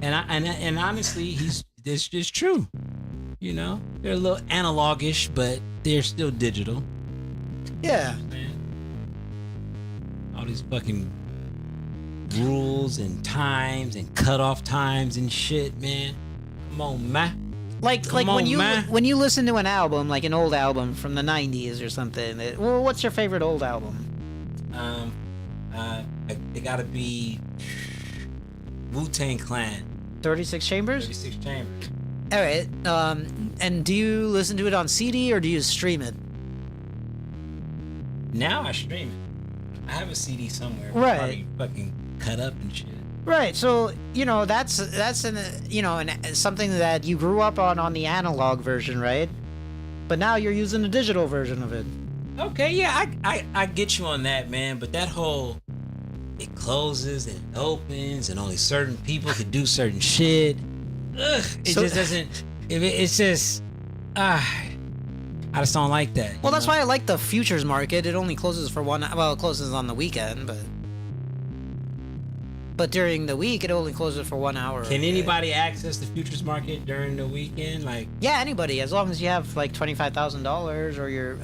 and honestly, it's just true. They're a little analogish, but they're still digital. Yeah. All these fucking rules and times and cutoff times and shit, man. Come on, man. When you listen to an album, like an old album from the 90s or something. What's your favorite old album? It gotta be Wu-Tang Clan. 36 Chambers? 36 Chambers. All right. And do you listen to it on CD or do you stream it? Now I stream it. I have a CD somewhere. Right. Probably fucking cut up and shit. Right. So that's something that you grew up on the analog version, right? But now you're using the digital version of it. Okay. Yeah. I get you on that, man. But that whole it closes and it opens and only certain people can do certain shit. It just doesn't. It's just. I just don't like that. Well, that's why I like the futures market. It only closes for one. Well, it closes on the weekend, but. But during the week, it only closes for 1 hour. Can anybody access the futures market during the weekend? Like, Yeah, anybody, as long as you have like $25,000 or you're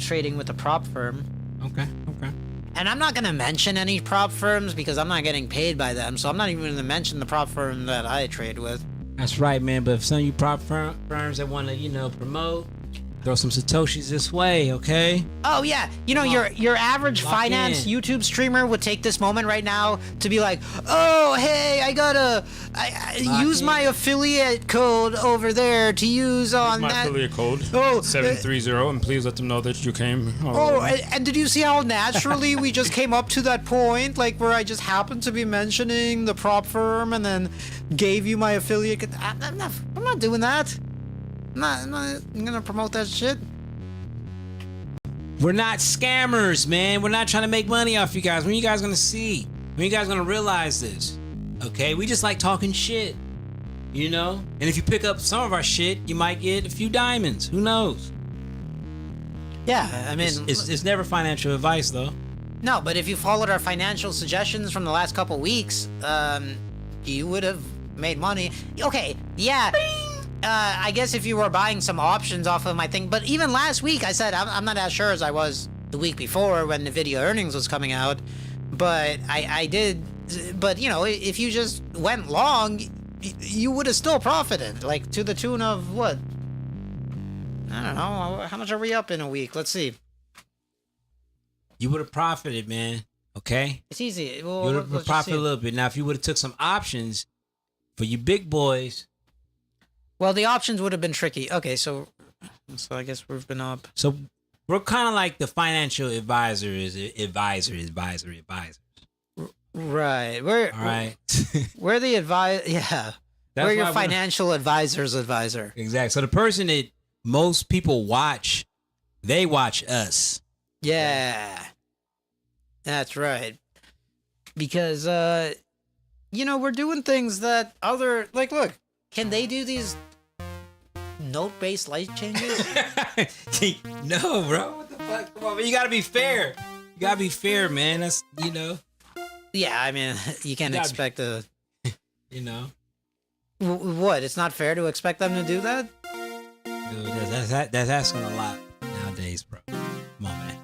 trading with a prop firm. okay. And I'm not gonna mention any prop firms because I'm not getting paid by them, so I'm not even gonna mention the prop firm that I trade with. That's right, man. But if some of you prop firms that want to, promote, throw some Satoshis this way, okay? Oh yeah, your average Lock finance in. YouTube streamer would take this moment right now to be like, oh hey, I gotta use in. my affiliate code over there to use on My that. affiliate code, Oh, 730, and please let them know that you came. Oh, and did you see how naturally we just came up to that point, like where I just happened to be mentioning the prop firm and then gave you my affiliate? I'm not doing that. I'm not gonna promote that shit. We're not scammers, man. We're not trying to make money off you guys. When you guys gonna see? When you guys gonna realize this? Okay, we just like talking shit, And if you pick up some of our shit, you might get a few diamonds. Who knows? Yeah, I mean, It's never financial advice, though. no, but if you followed our financial suggestions from the last couple weeks, you would have made money. Okay, yeah. I guess if you were buying some options off of my thing, but even last week I said I'm not as sure as I was the week before when the video earnings was coming out, but I did. But if you just went long, you would have still profited, like to the tune of what? I don't know. How much are we up in a week? Let's see. You would have profited, man. Okay. It's easy. Well, You would let's have just profited see. a little bit. Now, if you would have took some options for you big boys. Well, the options would have been tricky. Okay, so I guess we've been up. So we're kind of like the financial advisors. Right. All right. We're the advisor. Yeah. That's We're your why we're- financial advisor's advisor. Exactly. So the person that most people watch, they watch us. Yeah. That's right. Because, we're doing things that look, can they do these note-based light changes? No, bro. What the fuck? Come on, man. You gotta be fair. You gotta be fair, man. That's, Yeah, I mean, you can't Yeah. expect a... Dude, What? It's not fair to expect them to do that? that's asking a lot nowadays, bro. Come on, man.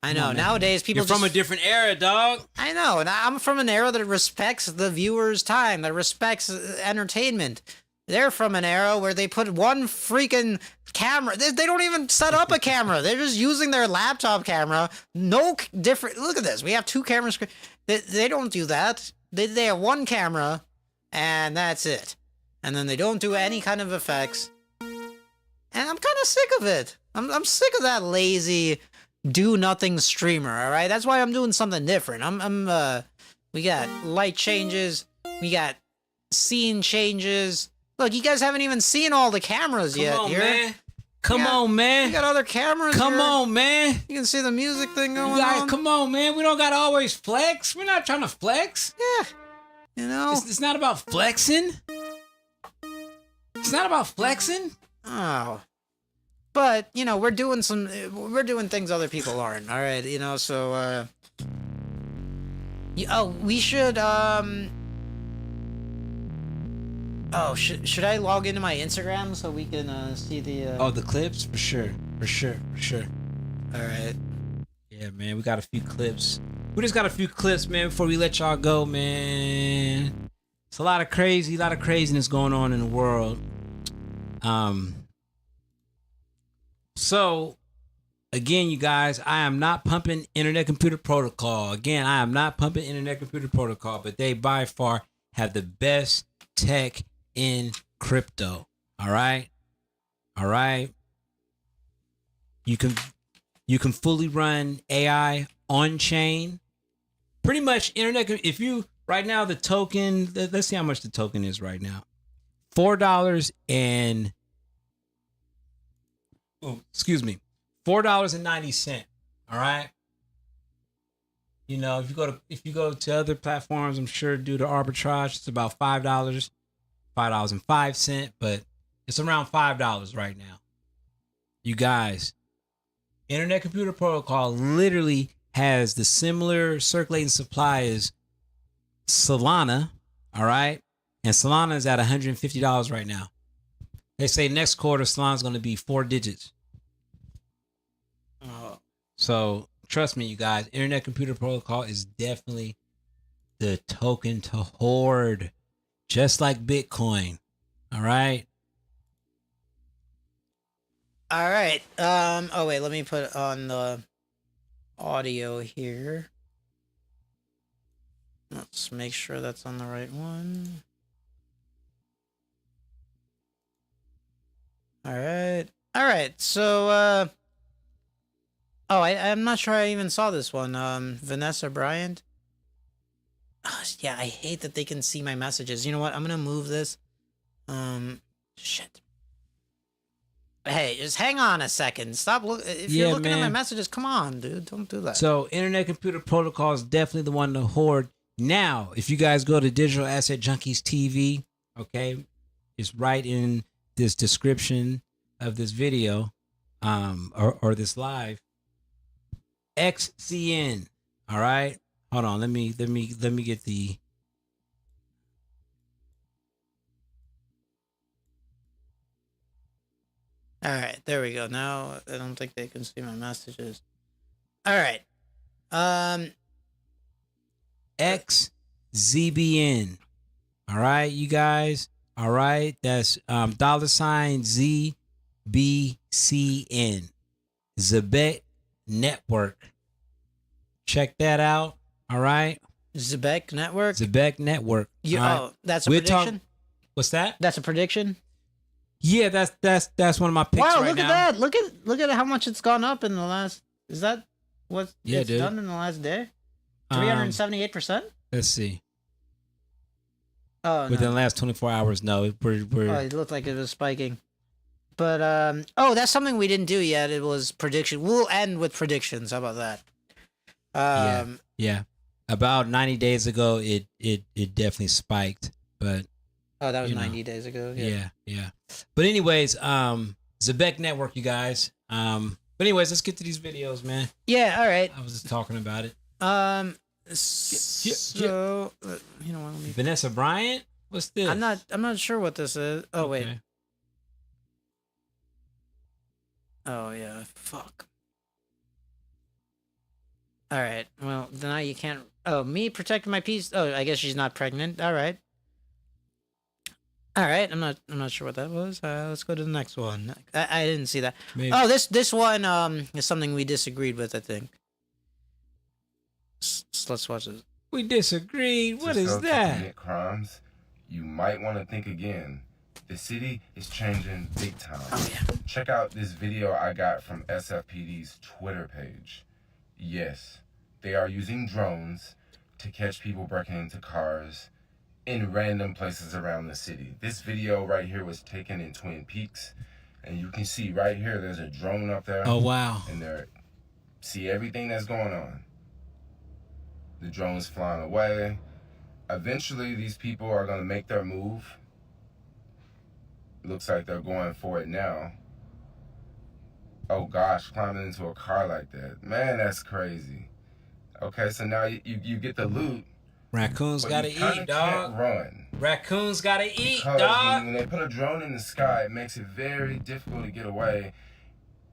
I know. man. Nowadays, people You're from a different era, dog. I know, and I'm from an era that respects the viewer's time, that respects entertainment. They're from an era where they put one freaking camera. They don't even set up a camera. They're just using their laptop camera. No different. Look at this. We have two cameras. They don't do that. They have one camera, and that's it. And then they don't do any kind of effects. And I'm kind of sick of it. I'm sick of that lazy do nothing streamer. All right, that's why I'm doing something different. We got light changes. We got scene changes. Look, you guys haven't even seen all the cameras yet. Come on, here. man. Come on, We man. got other cameras. Come here. on, man. You can see the music thing going You guys, on. come on, man. We don't gotta always flex. We're not trying to flex. Yeah, It's not about flexing. It's not about flexing. Oh. But, we're doing things other people aren't. All right, so we should should I log into my Instagram so we can see the Oh, the clips? For sure. All right. Yeah, man. We got a few clips. We just got a few clips, man, before we let y'all go, man. It's a lot of craziness going on in the world. So, again, you guys, I am not pumping Internet Computer Protocol. Again, I am not pumping Internet Computer Protocol, but they by far have the best tech in crypto. All right? You can fully run AI on chain. Pretty much internet. If you right now the token, let's see how much the token is right now. $4.90. All right. If you go to other platforms, I'm sure due to arbitrage, it's about $5, $5.05, but it's around $5 right now. You guys, Internet Computer Protocol literally has the similar circulating supply as Solana, all right? And Solana is at $150 right now. They say next quarter Solana is going to be 4 digits. So trust me, you guys, Internet Computer Protocol is definitely the token to hoard, just like Bitcoin. All right. All right. Oh wait, let me put on the audio here. Let's make sure that's on the right one. All right. All right. So, I'm not sure I even saw this one. Vanessa Bryant. Oh, yeah, I hate that they can see my messages. You know what? I'm gonna move this. Shit. Hey, just hang on a second. Stop if you're looking at my messages, come on, dude. Don't do that. So, Internet Computer Protocol is definitely the one to hoard. Now, if you guys go to Digital Asset Junkies TV, okay, it's right in this description of this video, or this live. XCN. All right. Hold on. Let me get the. All right, there we go. Now I don't think they can see my messages. All right. XZBN. All right, you guys. All right, that's $ZBCN. Zebek Network. Check that out. All right. Zebek Network. Zebek Network. Yeah. Oh, that's a prediction. What's that? That's a prediction. Yeah, that's one of my picks wow, right look now. at that. Look at how much it's gone up in the last. Is that what it's dude. done in the last day? 378%. Let's see. Oh, Within no. the last 24 hours, no. We're Oh, it looked like it was spiking. But that's something we didn't do yet. It was prediction. We'll end with predictions. How about that? Yeah. About 90 days ago, it definitely spiked, but Oh, that was 90 days ago. Yeah. But anyways, Zebek Network, you guys. But anyways, let's get to these videos, man. Yeah. All right. I was just talking about it. So you know what? Let me... Vanessa Bryant. What's this? I'm not sure what this is. Oh wait. Okay. Oh yeah. Fuck. All right. Well, now you can't. Oh, me protecting my peace. Oh, I guess she's not pregnant. All right. All right. I'm not sure what that was. Let's go to the next one. I didn't see that. Maybe. Oh, this one is something we disagreed with. I think. Let's watch this. We disagreed. What is that? Commit crimes, you might want to think again. The city is changing big time. Oh yeah. Check out this video I got from SFPD's Twitter page. Yes, they are using drones to catch people breaking into cars in random places around the city. This video right here was taken in Twin Peaks, and you can see right here there's a drone up there. Oh wow. And see everything that's going on. The drone's flying away. Eventually, these people are going to make their move. Looks like they're going for it now. Oh gosh, climbing into a car like that. Man, that's crazy. Okay, so now you get the loot. Raccoons gotta eat, dog. Can't run. Raccoons gotta eat, Because dog. when they put a drone in the sky, it makes it very difficult to get away.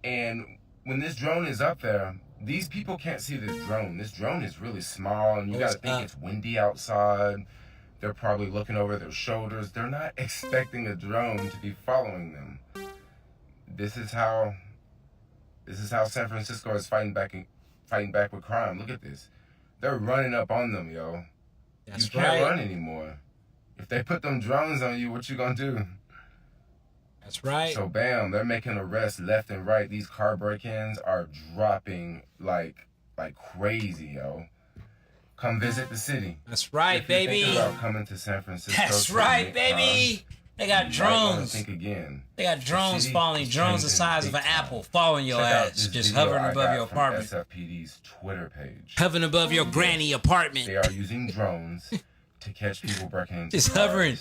And when this drone is up there, these people can't see this drone. This drone is really small, and you gotta think it's windy outside. They're probably looking over their shoulders. They're not expecting a drone to be following them. This is how San Francisco is fighting back with crime. Look at this. They're running up on them, yo. That's you can't right. run anymore. If they put them drones on you, what you gonna do? That's right. So bam, they're making arrests left and right. These car break-ins are dropping like crazy, yo. Come visit the city. That's right, if you're baby. thinking about coming to San Francisco. That's to right, commit baby. crimes, They got you might wanna drones. Think again. They got drones city following, is drones the changing size of big an time. apple, following your Check out ass, this just video hovering I above got your from apartment. SFPD's Twitter page. Hovering above your granny apartment. They are using drones to catch people breaking into Just cars hovering.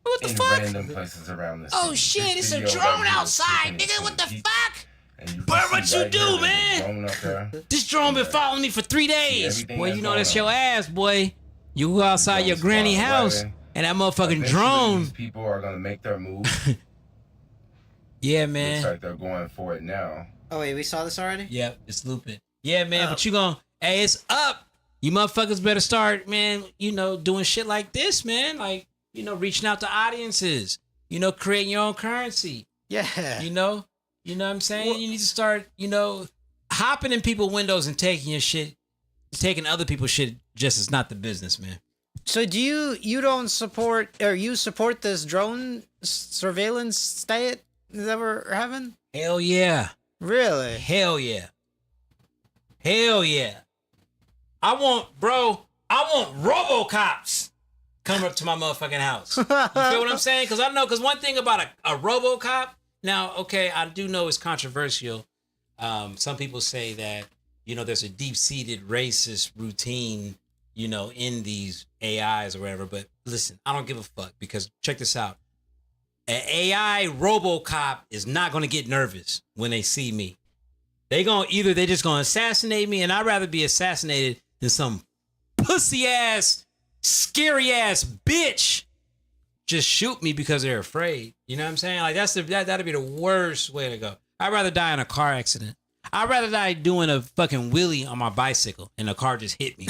What the in fuck? random places around the Oh city. shit, This it's a video drone right here was outside, taken in nigga. What the Twin Peaks, fuck? and you can Bro, see what you right do, here, there's a man? drone up there. This drone been following me for 3 days. everything Boy, that's you know going that's on. your ass, boy. You go outside your granny house and that motherfucking Eventually, drone. These people are gonna make their move. Yeah, man. Looks like they're going for it now. Oh wait, we saw this already? Yep, it's looping. Yeah, man, but you gonna, hey, it's up. You motherfuckers better start, man, doing shit like this, man. Like, reaching out to audiences, creating your own currency. Yeah. You know what I'm saying? Well, you need to start, hopping in people's windows and taking your shit, taking other people's shit just is not the business, man. So do you don't support, or you support this drone surveillance state that we're having? Hell yeah. Really? Hell yeah. Hell yeah. I want RoboCops come up to my motherfucking house. You feel what I'm saying? Because one thing about a RoboCop, now, okay, I do know it's controversial. Some people say that, there's a deep-seated racist routine, in these AIs or whatever. But listen, I don't give a fuck, because check this out. An AI RoboCop is not going to get nervous when they see me. They're just going to assassinate me, and I'd rather be assassinated than some pussy-ass, scary-ass bitch just shoot me because they're afraid. You know what I'm saying? Like, that'd be the worst way to go. I'd rather die in a car accident. I'd rather die doing a fucking wheelie on my bicycle and a car just hit me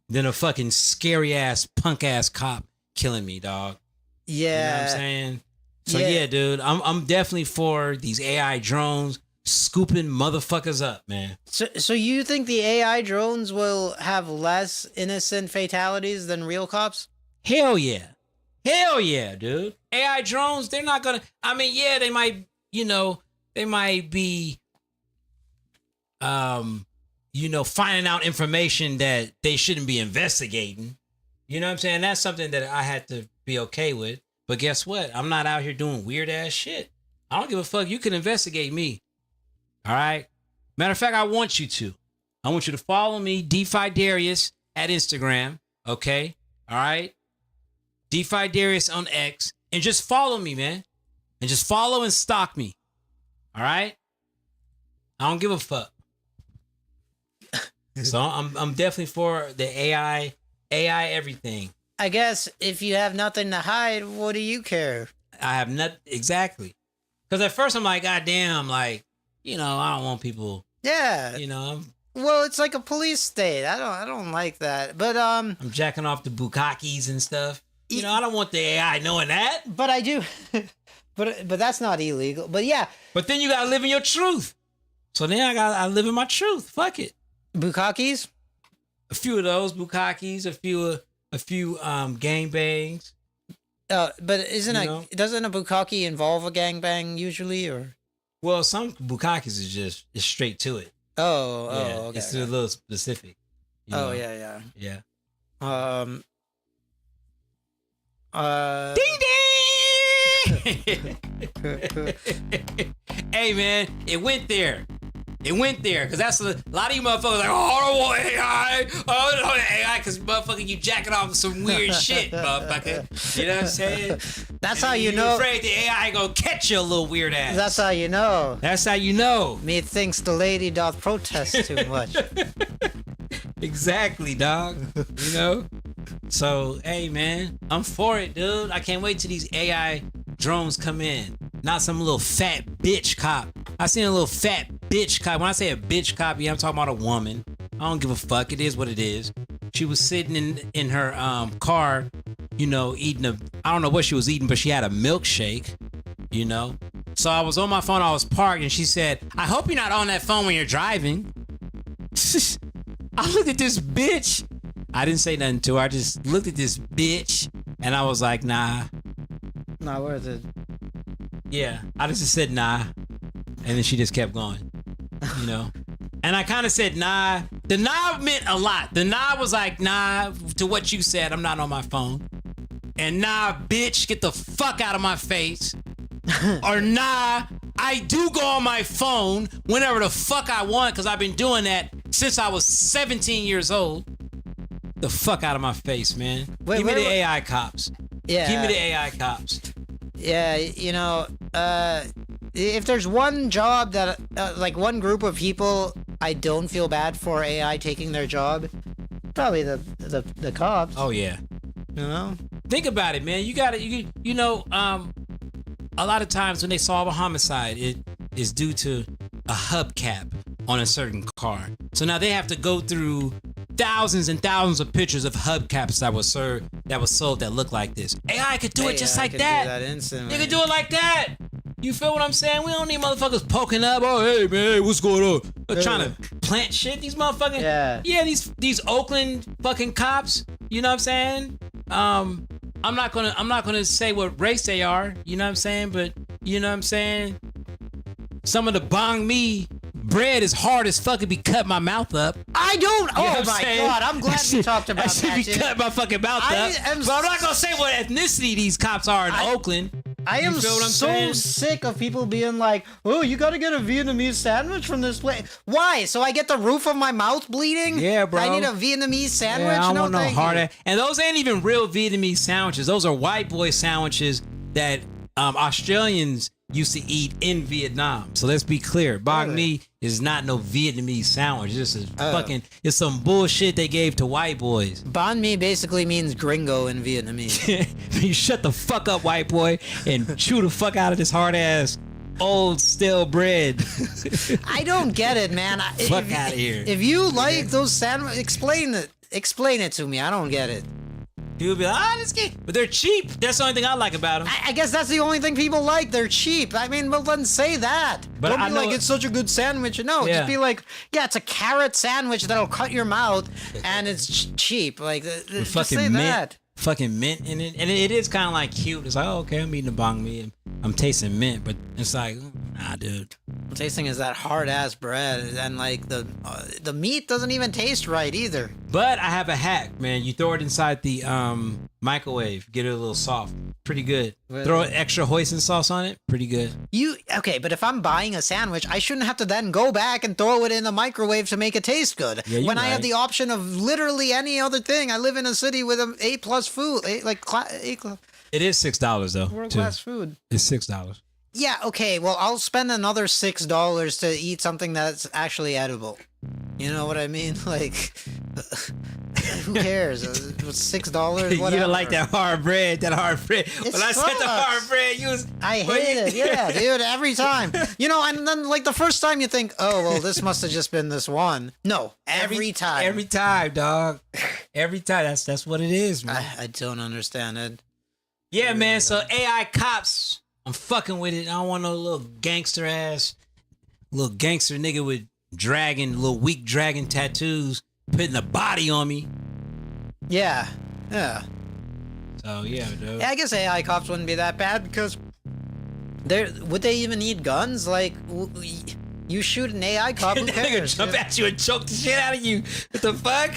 than a fucking scary-ass, punk-ass cop killing me, dog. Yeah. You know what I'm saying? So, yeah, dude, I'm definitely for these AI drones scooping motherfuckers up, man. So you think the AI drones will have less innocent fatalities than real cops? Hell yeah. Hell yeah, dude. AI drones, they're not gonna, yeah, they might be, finding out information that they shouldn't be investigating. You know what I'm saying? That's something that I had to be okay with. But guess what? I'm not out here doing weird ass shit. I don't give a fuck. You can investigate me. All right. Matter of fact, I want you to. I want you to follow me, Defi Daryus, at Instagram. Okay. All right. Defi Daryus on X. And just follow me, man. And just follow and stalk me. All right. I don't give a fuck. So I'm definitely for the AI everything. I guess if you have nothing to hide, what do you care? I have not exactly. Because at first I'm like, God damn, like, I don't want people. Yeah. Well, it's like a police state. I don't like that. But I'm jacking off the bukakis and stuff. I don't want the AI knowing that. But I do. but that's not illegal. But yeah. But then you gotta live in your truth. So then I live in my truth. Fuck it. Bukakis? A few of those bukakis, a few gangbangs. But doesn't a bukkake involve a gangbang usually, or? Well, some bukkakis is just straight to it. Okay. It's a little specific. Yeah. Ding ding! Hey man, it went there. Because that's a lot of you motherfuckers like, oh, I don't want AI. I don't want AI, because motherfucker, you jacking off some weird shit, motherfucker. You know what I'm saying? That's how you know. Afraid the AI gonna catch your little weird ass. That's how you know. That's how you know. Methinks the lady doth protest too much. Exactly, dog. So, hey, man, I'm for it, dude. I can't wait till these AI drones come in. Not some little fat bitch cop. I seen a little fat bitch cop. When I say a bitch cop, I'm talking about a woman. I don't give a fuck. It is what it is. She was sitting in her car, eating I don't know what she was eating, but she had a milkshake, So I was on my phone, I was parked, and she said, I hope you're not on that phone when you're driving. I looked at this bitch. I didn't say nothing to her. I just looked at this bitch, and I was like, nah. Not worth it. Yeah, I just said nah. And then she just kept going, And I kind of said nah. The nah meant a lot. The nah was like, nah, to what you said, I'm not on my phone. And nah, bitch, get the fuck out of my face. Or nah, I do go on my phone whenever the fuck I want, because I've been doing that since I was 17 years old. The fuck out of my face, man. Give me the AI cops. Yeah. Give me the AI cops. Yeah, if there's one job that, like one group of people, I don't feel bad for AI taking their job, Probably the cops. Oh yeah. You know? Think about it, man. You gotta, you know, a lot of times when they solve a homicide, it is due to a hubcap on a certain car. So now they have to go through thousands and thousands of pictures of hubcaps that was sold that look like this. AI could do it just like that. Do that instantly. They could do it like that. You feel what I'm saying? We don't need motherfuckers poking up. Oh, hey man, what's going on? They're trying to plant shit. These motherfucking these Oakland fucking cops. You know what I'm saying? I'm not gonna say what race they are. You know what I'm saying? But you know what I'm saying? Some of the bong me bread is hard as fuck. It be cut my mouth up. I don't. You know Oh my god! I'm glad you talked about that. I should be cut my fucking mouth up. But I'm not gonna say what ethnicity these cops are in Oakland. I am feel what I'm so saying? sick of people being like, "Oh, you gotta get a Vietnamese sandwich from this place." Why? So I get the roof of my mouth bleeding? Yeah, bro. I need a Vietnamese sandwich. Yeah, I don't no, want no thank hard you. ass. And those ain't even real Vietnamese sandwiches. Those are white boy sandwiches that Australians used to eat in Vietnam. So let's be clear. Banh mi is not no Vietnamese sandwich. This is it's some bullshit they gave to white boys. Banh mi basically means gringo in Vietnamese. You shut the fuck up, white boy, and chew the fuck out of this hard ass old stale bread. I don't get it, man. Fuck out of here. If you like those sandwiches, explain it to me. I don't get it. People be like, this game, but they're cheap. That's the only thing I like about them. I guess that's the only thing people like. They're cheap. I mean, well, then say that. But don't I be know like, it's such a good sandwich. No, Yeah. just be like, yeah, it's a carrot sandwich that'll cut your mouth, and it's cheap. Like, just fucking say mint, that. fucking mint in it, and it is kind of like cute. It's like, oh, okay, I'm eating a banh mi, and I'm tasting mint, but it's like, nah, dude. The tasting is that hard ass bread, and like the meat doesn't even taste right either. But I have a hack, man. You throw it inside the microwave, get it a little soft, pretty good. Throw extra hoisin sauce on it, pretty good. Okay, but if I'm buying a sandwich, I shouldn't have to then go back and throw it in the microwave to make it taste good. Yeah, when I have right. the option of literally any other thing. I live in a city with an A+ food, It is $6 though. world too. class food. It's $6. Yeah, okay, well, I'll spend another $6 to eat something that's actually edible. You know what I mean? Like, who cares? $6, You whatever. don't like that hard bread, When I said the sucks. hard bread, you was... I hate it, yeah, dude, every time. You know, and then, like, the first time you think, oh, well, this must have just been this one. No, every time. Every time, dog. Every time. That's what it is, man. I don't understand it. Yeah, man, so AI cops, I'm fucking with it. I don't want no little gangster nigga with little weak dragon tattoos putting a body on me. Yeah. So, yeah, dude. Yeah, I guess AI cops wouldn't be that bad because would they even need guns? Like, you shoot an AI cop, who That cares? nigga jump at you and choke the shit out of you. What the fuck?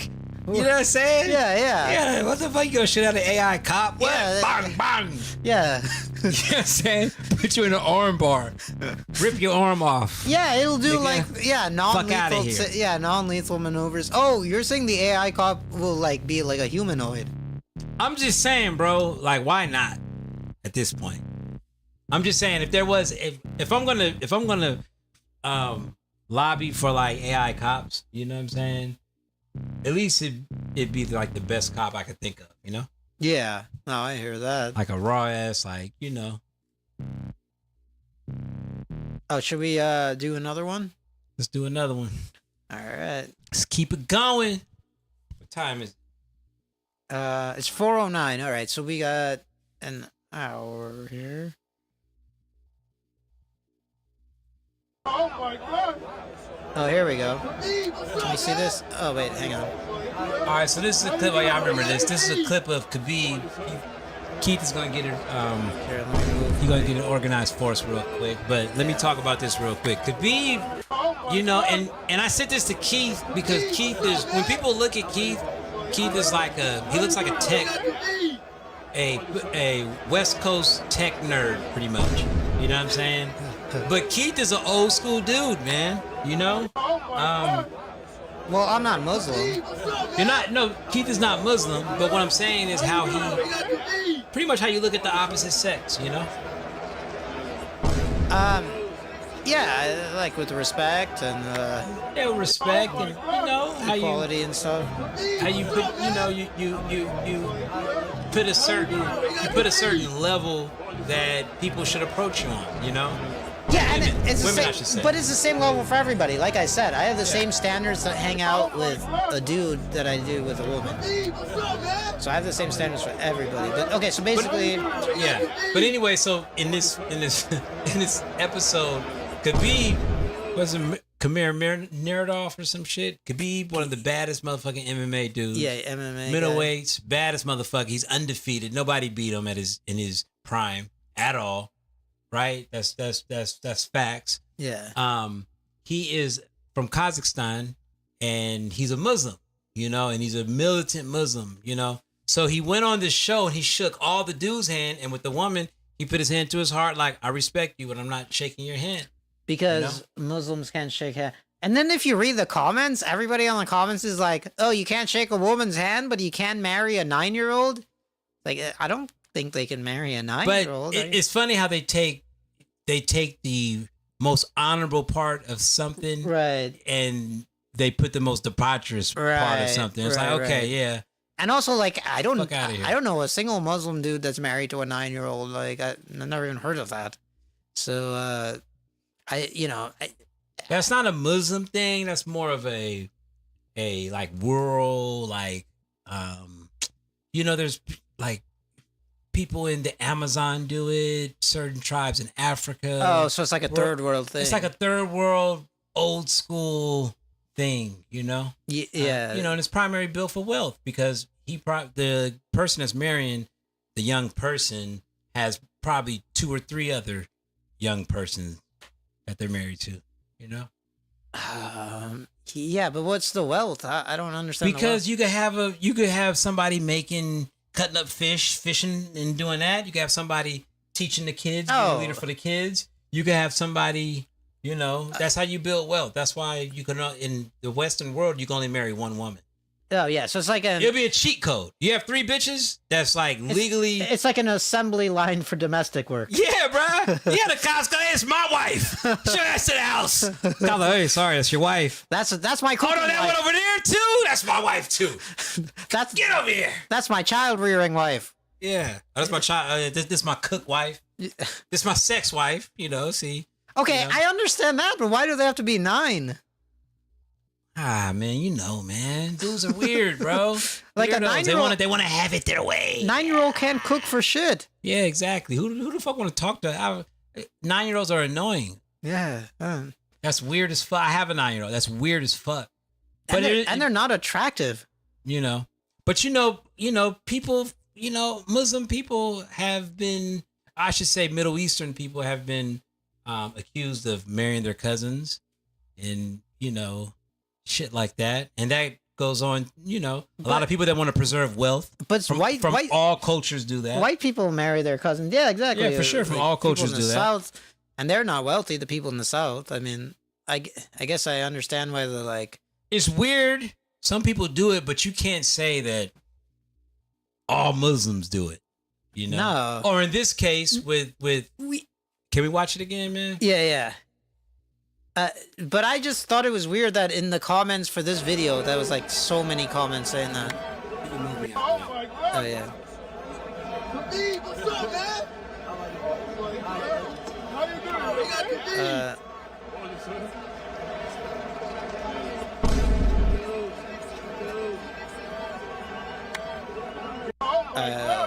You know what I'm saying? Yeah. Yeah, what the fuck? You gonna shoot at an AI cop? What? Yeah, Bang, bang. Yeah. You know what I'm saying? Put you in an arm bar. Rip your arm off. Yeah, it'll do non-lethal. outta here. Non-lethal maneuvers. Oh, you're saying the AI cop will like be like a humanoid? I'm just saying, bro, like why not at this point? I'm just saying if I'm gonna lobby for like AI cops, you know what I'm saying? At least it'd be like the best cop I could think of, you know? Yeah. No, I hear that. Like a raw ass, like, you know. Oh, should we do another one? Let's do another one. All right. Let's keep it going. What time is it? It's 4:09. All right, so we got an hour here. Oh my god! Oh, here we go. Can we see this? Oh, wait, hang on. All right, so this is a clip. Oh, yeah, I remember this. This is a clip of Khabib. Keith is gonna get it. Here, let me move. He's gonna get an organized force real quick. But let me talk about this real quick. Khabib, you know, and I said this to Keith because Keith is, when people look at Keith is like he looks like a tech, a West Coast tech nerd, pretty much. You know what I'm saying? But Keith is an old school dude, man. You know? Well, I'm not Muslim. No, Keith is not Muslim, but what I'm saying is how pretty much how you look at the opposite sex, you know? Yeah, like with respect and Yeah, with respect and how you equality and stuff. how you put you put a certain level that people should approach you on. Yeah, and it's the women, same, I should say. but it's the same level for everybody. Like I said, I have the same standards that hang out with a dude that I do with a woman. So I have the same standards for everybody. But okay, so basically, Yeah, but anyway, so in this in this episode, Khabib was Kamir Miradov or some shit. Khabib, one of the baddest motherfucking MMA dudes. yeah, MMA Middleweights, baddest motherfucker. He's undefeated. Nobody beat him in his prime at all. Right? That's facts. Yeah. He is from Kazakhstan and he's a Muslim, and he's a militant Muslim, So he went on this show and he shook all the dudes' hand, and with the woman, he put his hand to his heart like, I respect you, but I'm not shaking your hand. Because Muslims can't shake hands. And then if you read the comments, everybody on the comments is like, oh, you can't shake a woman's hand, but you can marry a 9-year-old? Like, I don't think they can marry a 9-year-old. But it's funny how they take the most honorable part of something, right, and they put the most debaucherous part of something. It's like, okay, yeah. And also, like, I don't here. know a single Muslim dude that's married to a 9-year-old. Like, I've never even heard of that. So, That's not a Muslim thing. That's more of a like rural, like, there's like people in the Amazon do it, certain tribes in Africa. Oh, so it's like a third world thing. It's like a third world, old school thing, Yeah. And it's primarily built for wealth because the person that's marrying the young person has probably 2 or 3 other young persons that they're married to, Yeah, but what's the wealth? I don't understand. Because you could have somebody cutting up fishing and doing that. You could have somebody teaching the kids, being a leader for the kids. You could have somebody, that's how you build wealth. That's why you can, in the Western world, you can only marry one woman. Oh, yeah. So it's like it'll be a cheat code. You have 3 bitches. That's like legally. It's like an assembly line for domestic work. Yeah, bro. Yeah, the cops go, hey, it's my wife. Show ass to the house. Cops like, hey, sorry, that's your wife. That's my cooking that wife. one over there too. That's my wife too. Get over here. That's my child rearing wife. Yeah, that's my child. This my cook wife. This my sex wife. See. Okay, I understand that, but why do they have to be 9? Ah, man, man. Dudes are weird, bro. Like Weirdos. a 9-year-old. They want to have it their way. 9-year-old can't cook for shit. Yeah, exactly. Who the fuck want to talk to? 9-year-olds are annoying. Yeah. That's weird as fuck. I have a 9-year-old. That's weird as fuck. But they're not attractive. But people, Muslim people have been, I should say Middle Eastern people have been accused of marrying their cousins and, shit like that. And that goes on, a lot of people that want to preserve wealth. But from all cultures do that. White people marry their cousins. Yeah, exactly. Yeah, for sure. From all cultures do that. South, and they're not wealthy, the people in the South. I mean, I guess I understand why they're like... It's weird. Some people do it, but you can't say that all Muslims do it. No. Or in this case, can we watch it again, man? Yeah. But I just thought it was weird that in the comments for this video, there was like so many comments saying that. Oh yeah. What's up, man? How you doing?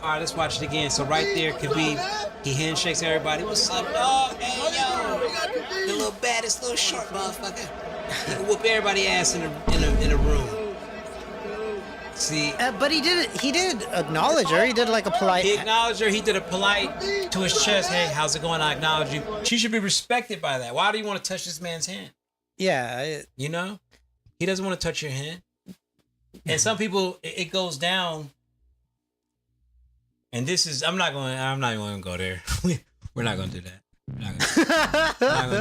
All right, let's watch it again. So right there, Khabib, he handshakes everybody. What's up, dog? Hey, yo, the little baddest little short motherfucker. He can whoop everybody ass in a room. See, but he did acknowledge her. He did like a polite. He acknowledged her. He did a polite to his chest. Hey, how's it going? I acknowledge you. She should be respected by that. Why do you want to touch this man's hand? Yeah, he doesn't want to touch your hand. And some people, it goes down. And this is, I'm not even going to go there. We're not going to do that. We're not going to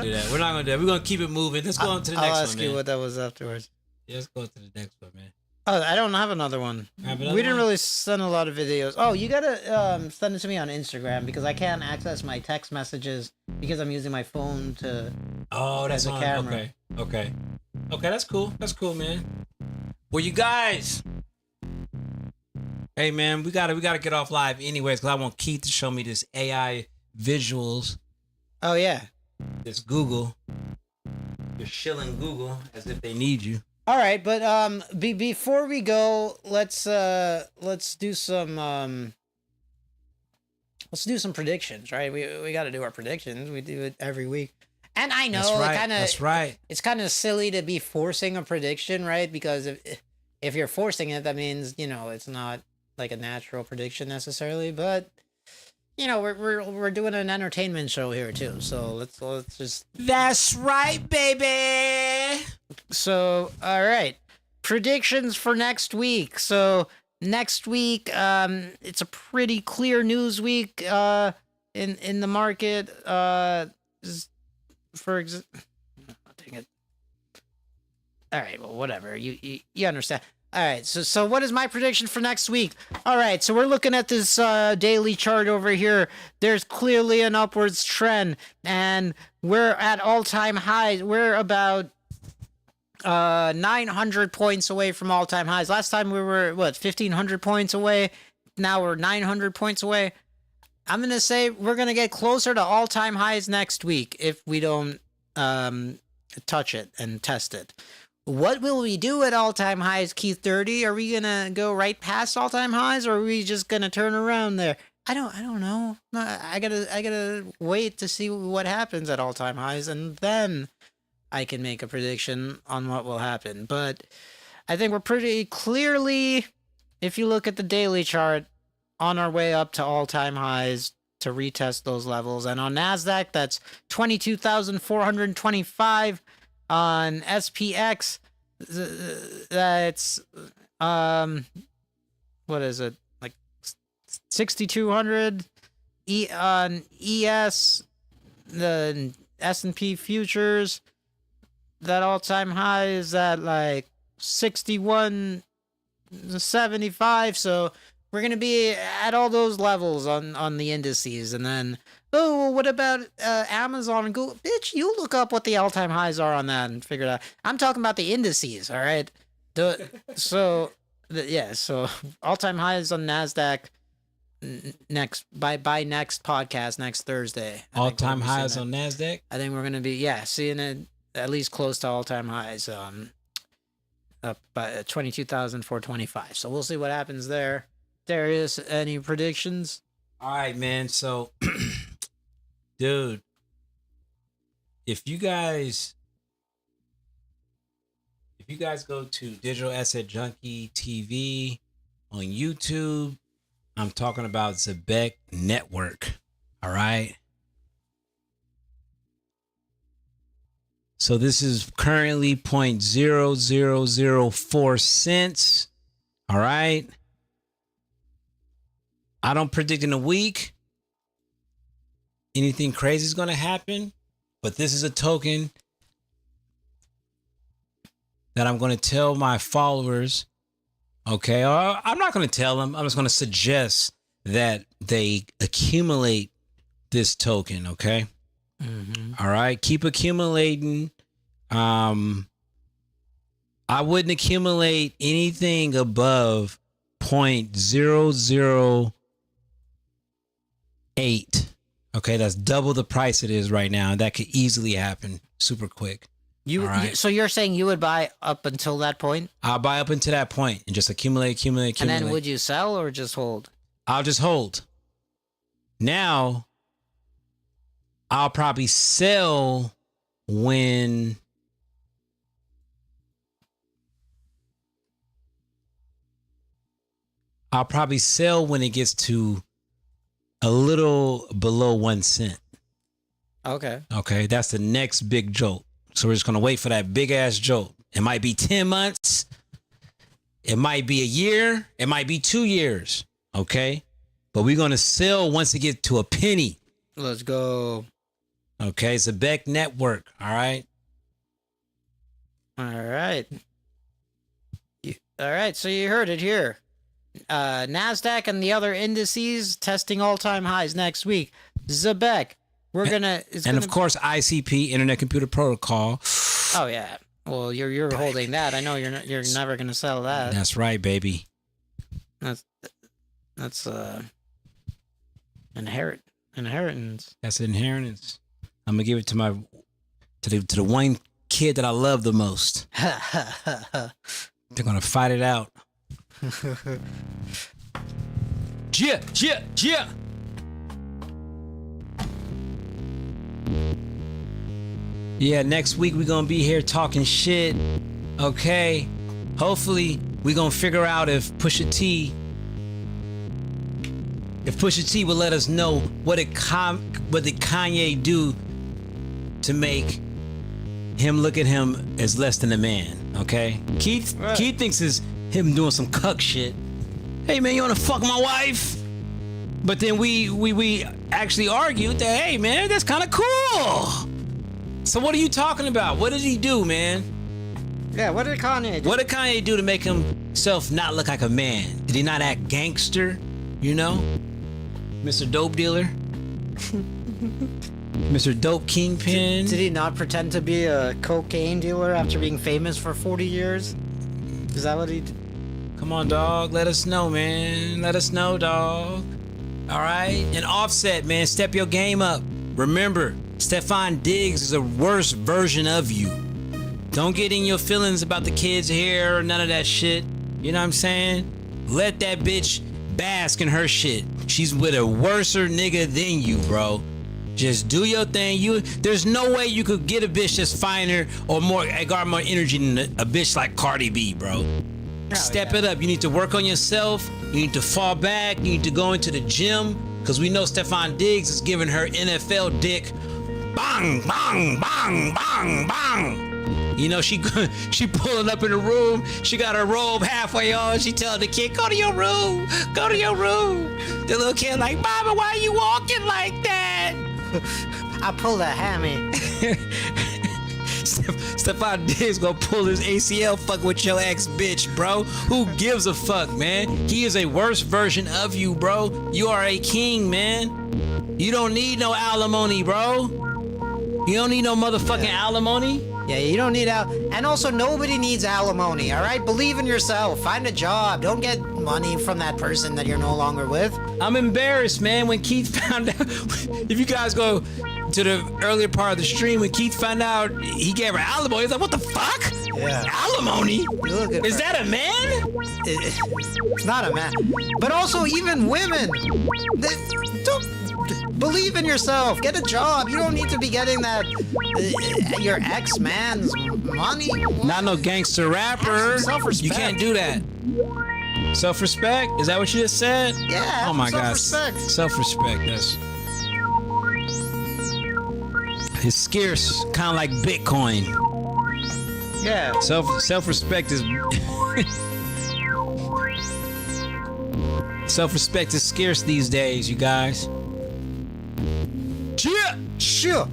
do that. We're not going to do that. We're going to keep it moving. Let's go on to the next one, man. I'll ask you what that was afterwards. Yeah, let's go to the next one, man. Oh, I don't have another one. Have We another didn't one? really send a lot of videos. Oh, you gotta send it to me on Instagram because I can't access my text messages because I'm using my phone to. Oh, that's as a on. camera. Okay. That's cool. That's cool, man. Well, you guys. Hey, man, we gotta get off live anyways because I want Keith to show me this AI visuals. Oh yeah. This Google. You're shilling Google as if they need you. All right, but before we go, let's do some predictions, right? We got to do our predictions. We do it every week. And I know That's right. It's kind of silly to be forcing a prediction, right? Because if you're forcing it, that means, it's not like a natural prediction necessarily, but we're doing an entertainment show here too. So let's just. That's right, baby. So, all right. Predictions for next week. So, next week it's a pretty clear news week in the market dang it. All right, well, whatever. You understand. All right, so what is my prediction for next week? All right, so we're looking at this daily chart over here. There's clearly an upwards trend, and we're at all-time highs. We're about 900 points away from all-time highs. Last time we were, 1,500 points away? Now we're 900 points away. I'm going to say we're going to get closer to all-time highs next week if we don't touch it and test it. What will we do at all-time highs, Keith Dirty? Are we gonna go right past all-time highs, or are we just gonna turn around there? I don't know. I gotta wait to see what happens at all-time highs, and then I can make a prediction on what will happen. But I think we're pretty clearly, if you look at the daily chart, on our way up to all-time highs to retest those levels. And on NASDAQ, that's 22,425. On SPX, that's what is it, like 6,200. On ES, the S&P futures, that all-time high is at like 61.75. So we're gonna be at all those levels on the indices. And then, oh, what about Amazon and Google? Bitch, you look up what the all-time highs are on that and figure it out. I'm talking about the indices, all right? So all-time highs on NASDAQ next by next podcast, next Thursday. All-time highs on NASDAQ? I think we're going to be, seeing it at least close to all-time highs, up by 22,425. So we'll see what happens there. Darius, any predictions? All right, man. So, dude, if you guys go to Digital Asset Junkie TV on YouTube, I'm talking about Zebek Network. All right. So this is currently 0.0004 cents. All right. I don't predict in a week anything crazy is going to happen, but this is a token that I'm going to tell my followers. Okay. I'm not going to tell them. I'm just going to suggest that they accumulate this token. Okay. Mm-hmm. All right. Keep accumulating. I wouldn't accumulate anything above 0.008. Okay, that's double the price it is right now. That could easily happen super quick. So you're saying you would buy up until that point? I'll buy up until that point and just accumulate. And then would you sell or just hold? I'll just hold. Now, I'll probably sell when it gets to a little below 1 cent. Okay. Okay, that's the next big jolt. So we're just going to wait for that big ass jolt. It might be 10 months. It might be a year. It might be 2 years. Okay. But we're going to sell once it gets to a penny. Let's go. Okay. It's a Beck network. All right. All right. All right, so you heard it here. NASDAQ and the other indices testing all-time highs next week. Zebek, we're gonna... Of course, ICP, Internet Computer Protocol. Oh, yeah. Well, you're holding that. I know you're never gonna sell that. That's right, baby. That's inheritance. That's inheritance. I'm gonna give it to the one kid that I love the most. They're gonna fight it out. Yeah. Yeah, next week we're gonna be here talking shit. Okay. Hopefully we're gonna figure out if Pusha T will let us know what did Kanye do to make him look at him as less than a man. Okay? Keith thinks it's him doing some cuck shit. Hey man, you wanna fuck my wife? But then we actually argued that, hey man, that's kind of cool. So what are you talking about? What did he do, man? Yeah, what did Kanye do? What did Kanye do to make himself not look like a man? Did he not act gangster? You know? Mr. Dope Dealer? Mr. Dope Kingpin? Did he not pretend to be a cocaine dealer after being famous for 40 years? Is that what he did? Come on, dog. Let us know, man. Let us know, dog. All right? And Offset, man. Step your game up. Remember, Stefan Diggs is a worse version of you. Don't get in your feelings about the kids' hair or none of that shit. You know what I'm saying? Let that bitch bask in her shit. She's with a worser nigga than you, bro. Just do your thing. There's no way you could get a bitch that's finer or got more energy than a bitch like Cardi B, bro. Step it up. You need to work on yourself. You need to fall back. You need to go into the gym. Because we know Stefan Diggs is giving her NFL dick. Bang, bang, bang, bang, bang. You know, she pulling up in the room. She got her robe halfway on. She telling the kid, go to your room. Go to your room. The little kid like, Mama, why are you walking like that? I pulled a hammy. Stefan Diggs gonna pull his ACL fuck with your ex bitch, bro. Who gives a fuck, man? He is a worse version of you, bro. You are a king, man. You don't need no alimony, bro. You don't need no motherfucking alimony. Yeah, you don't need and also nobody needs alimony, all right? Believe in yourself. Find a job. Don't get money from that person that you're no longer with. I'm embarrassed, man, when Keith found out. If you guys go to the earlier part of the stream, when Keith found out he gave her alimony, he's like, what the fuck? Yeah. Alimony? Is that a man? It's not a man. But also, even women, don't believe in yourself. Get a job. You don't need to be getting that your ex-man's money. Not no gangster rapper. Self-respect. You can't do that. Self-respect? Is that what you just said? Yeah. Oh my gosh. Self-respect. Self-respect. It's scarce, kind of like Bitcoin. Yeah. Self-respect is self-respect is scarce these days, you guys. Sure.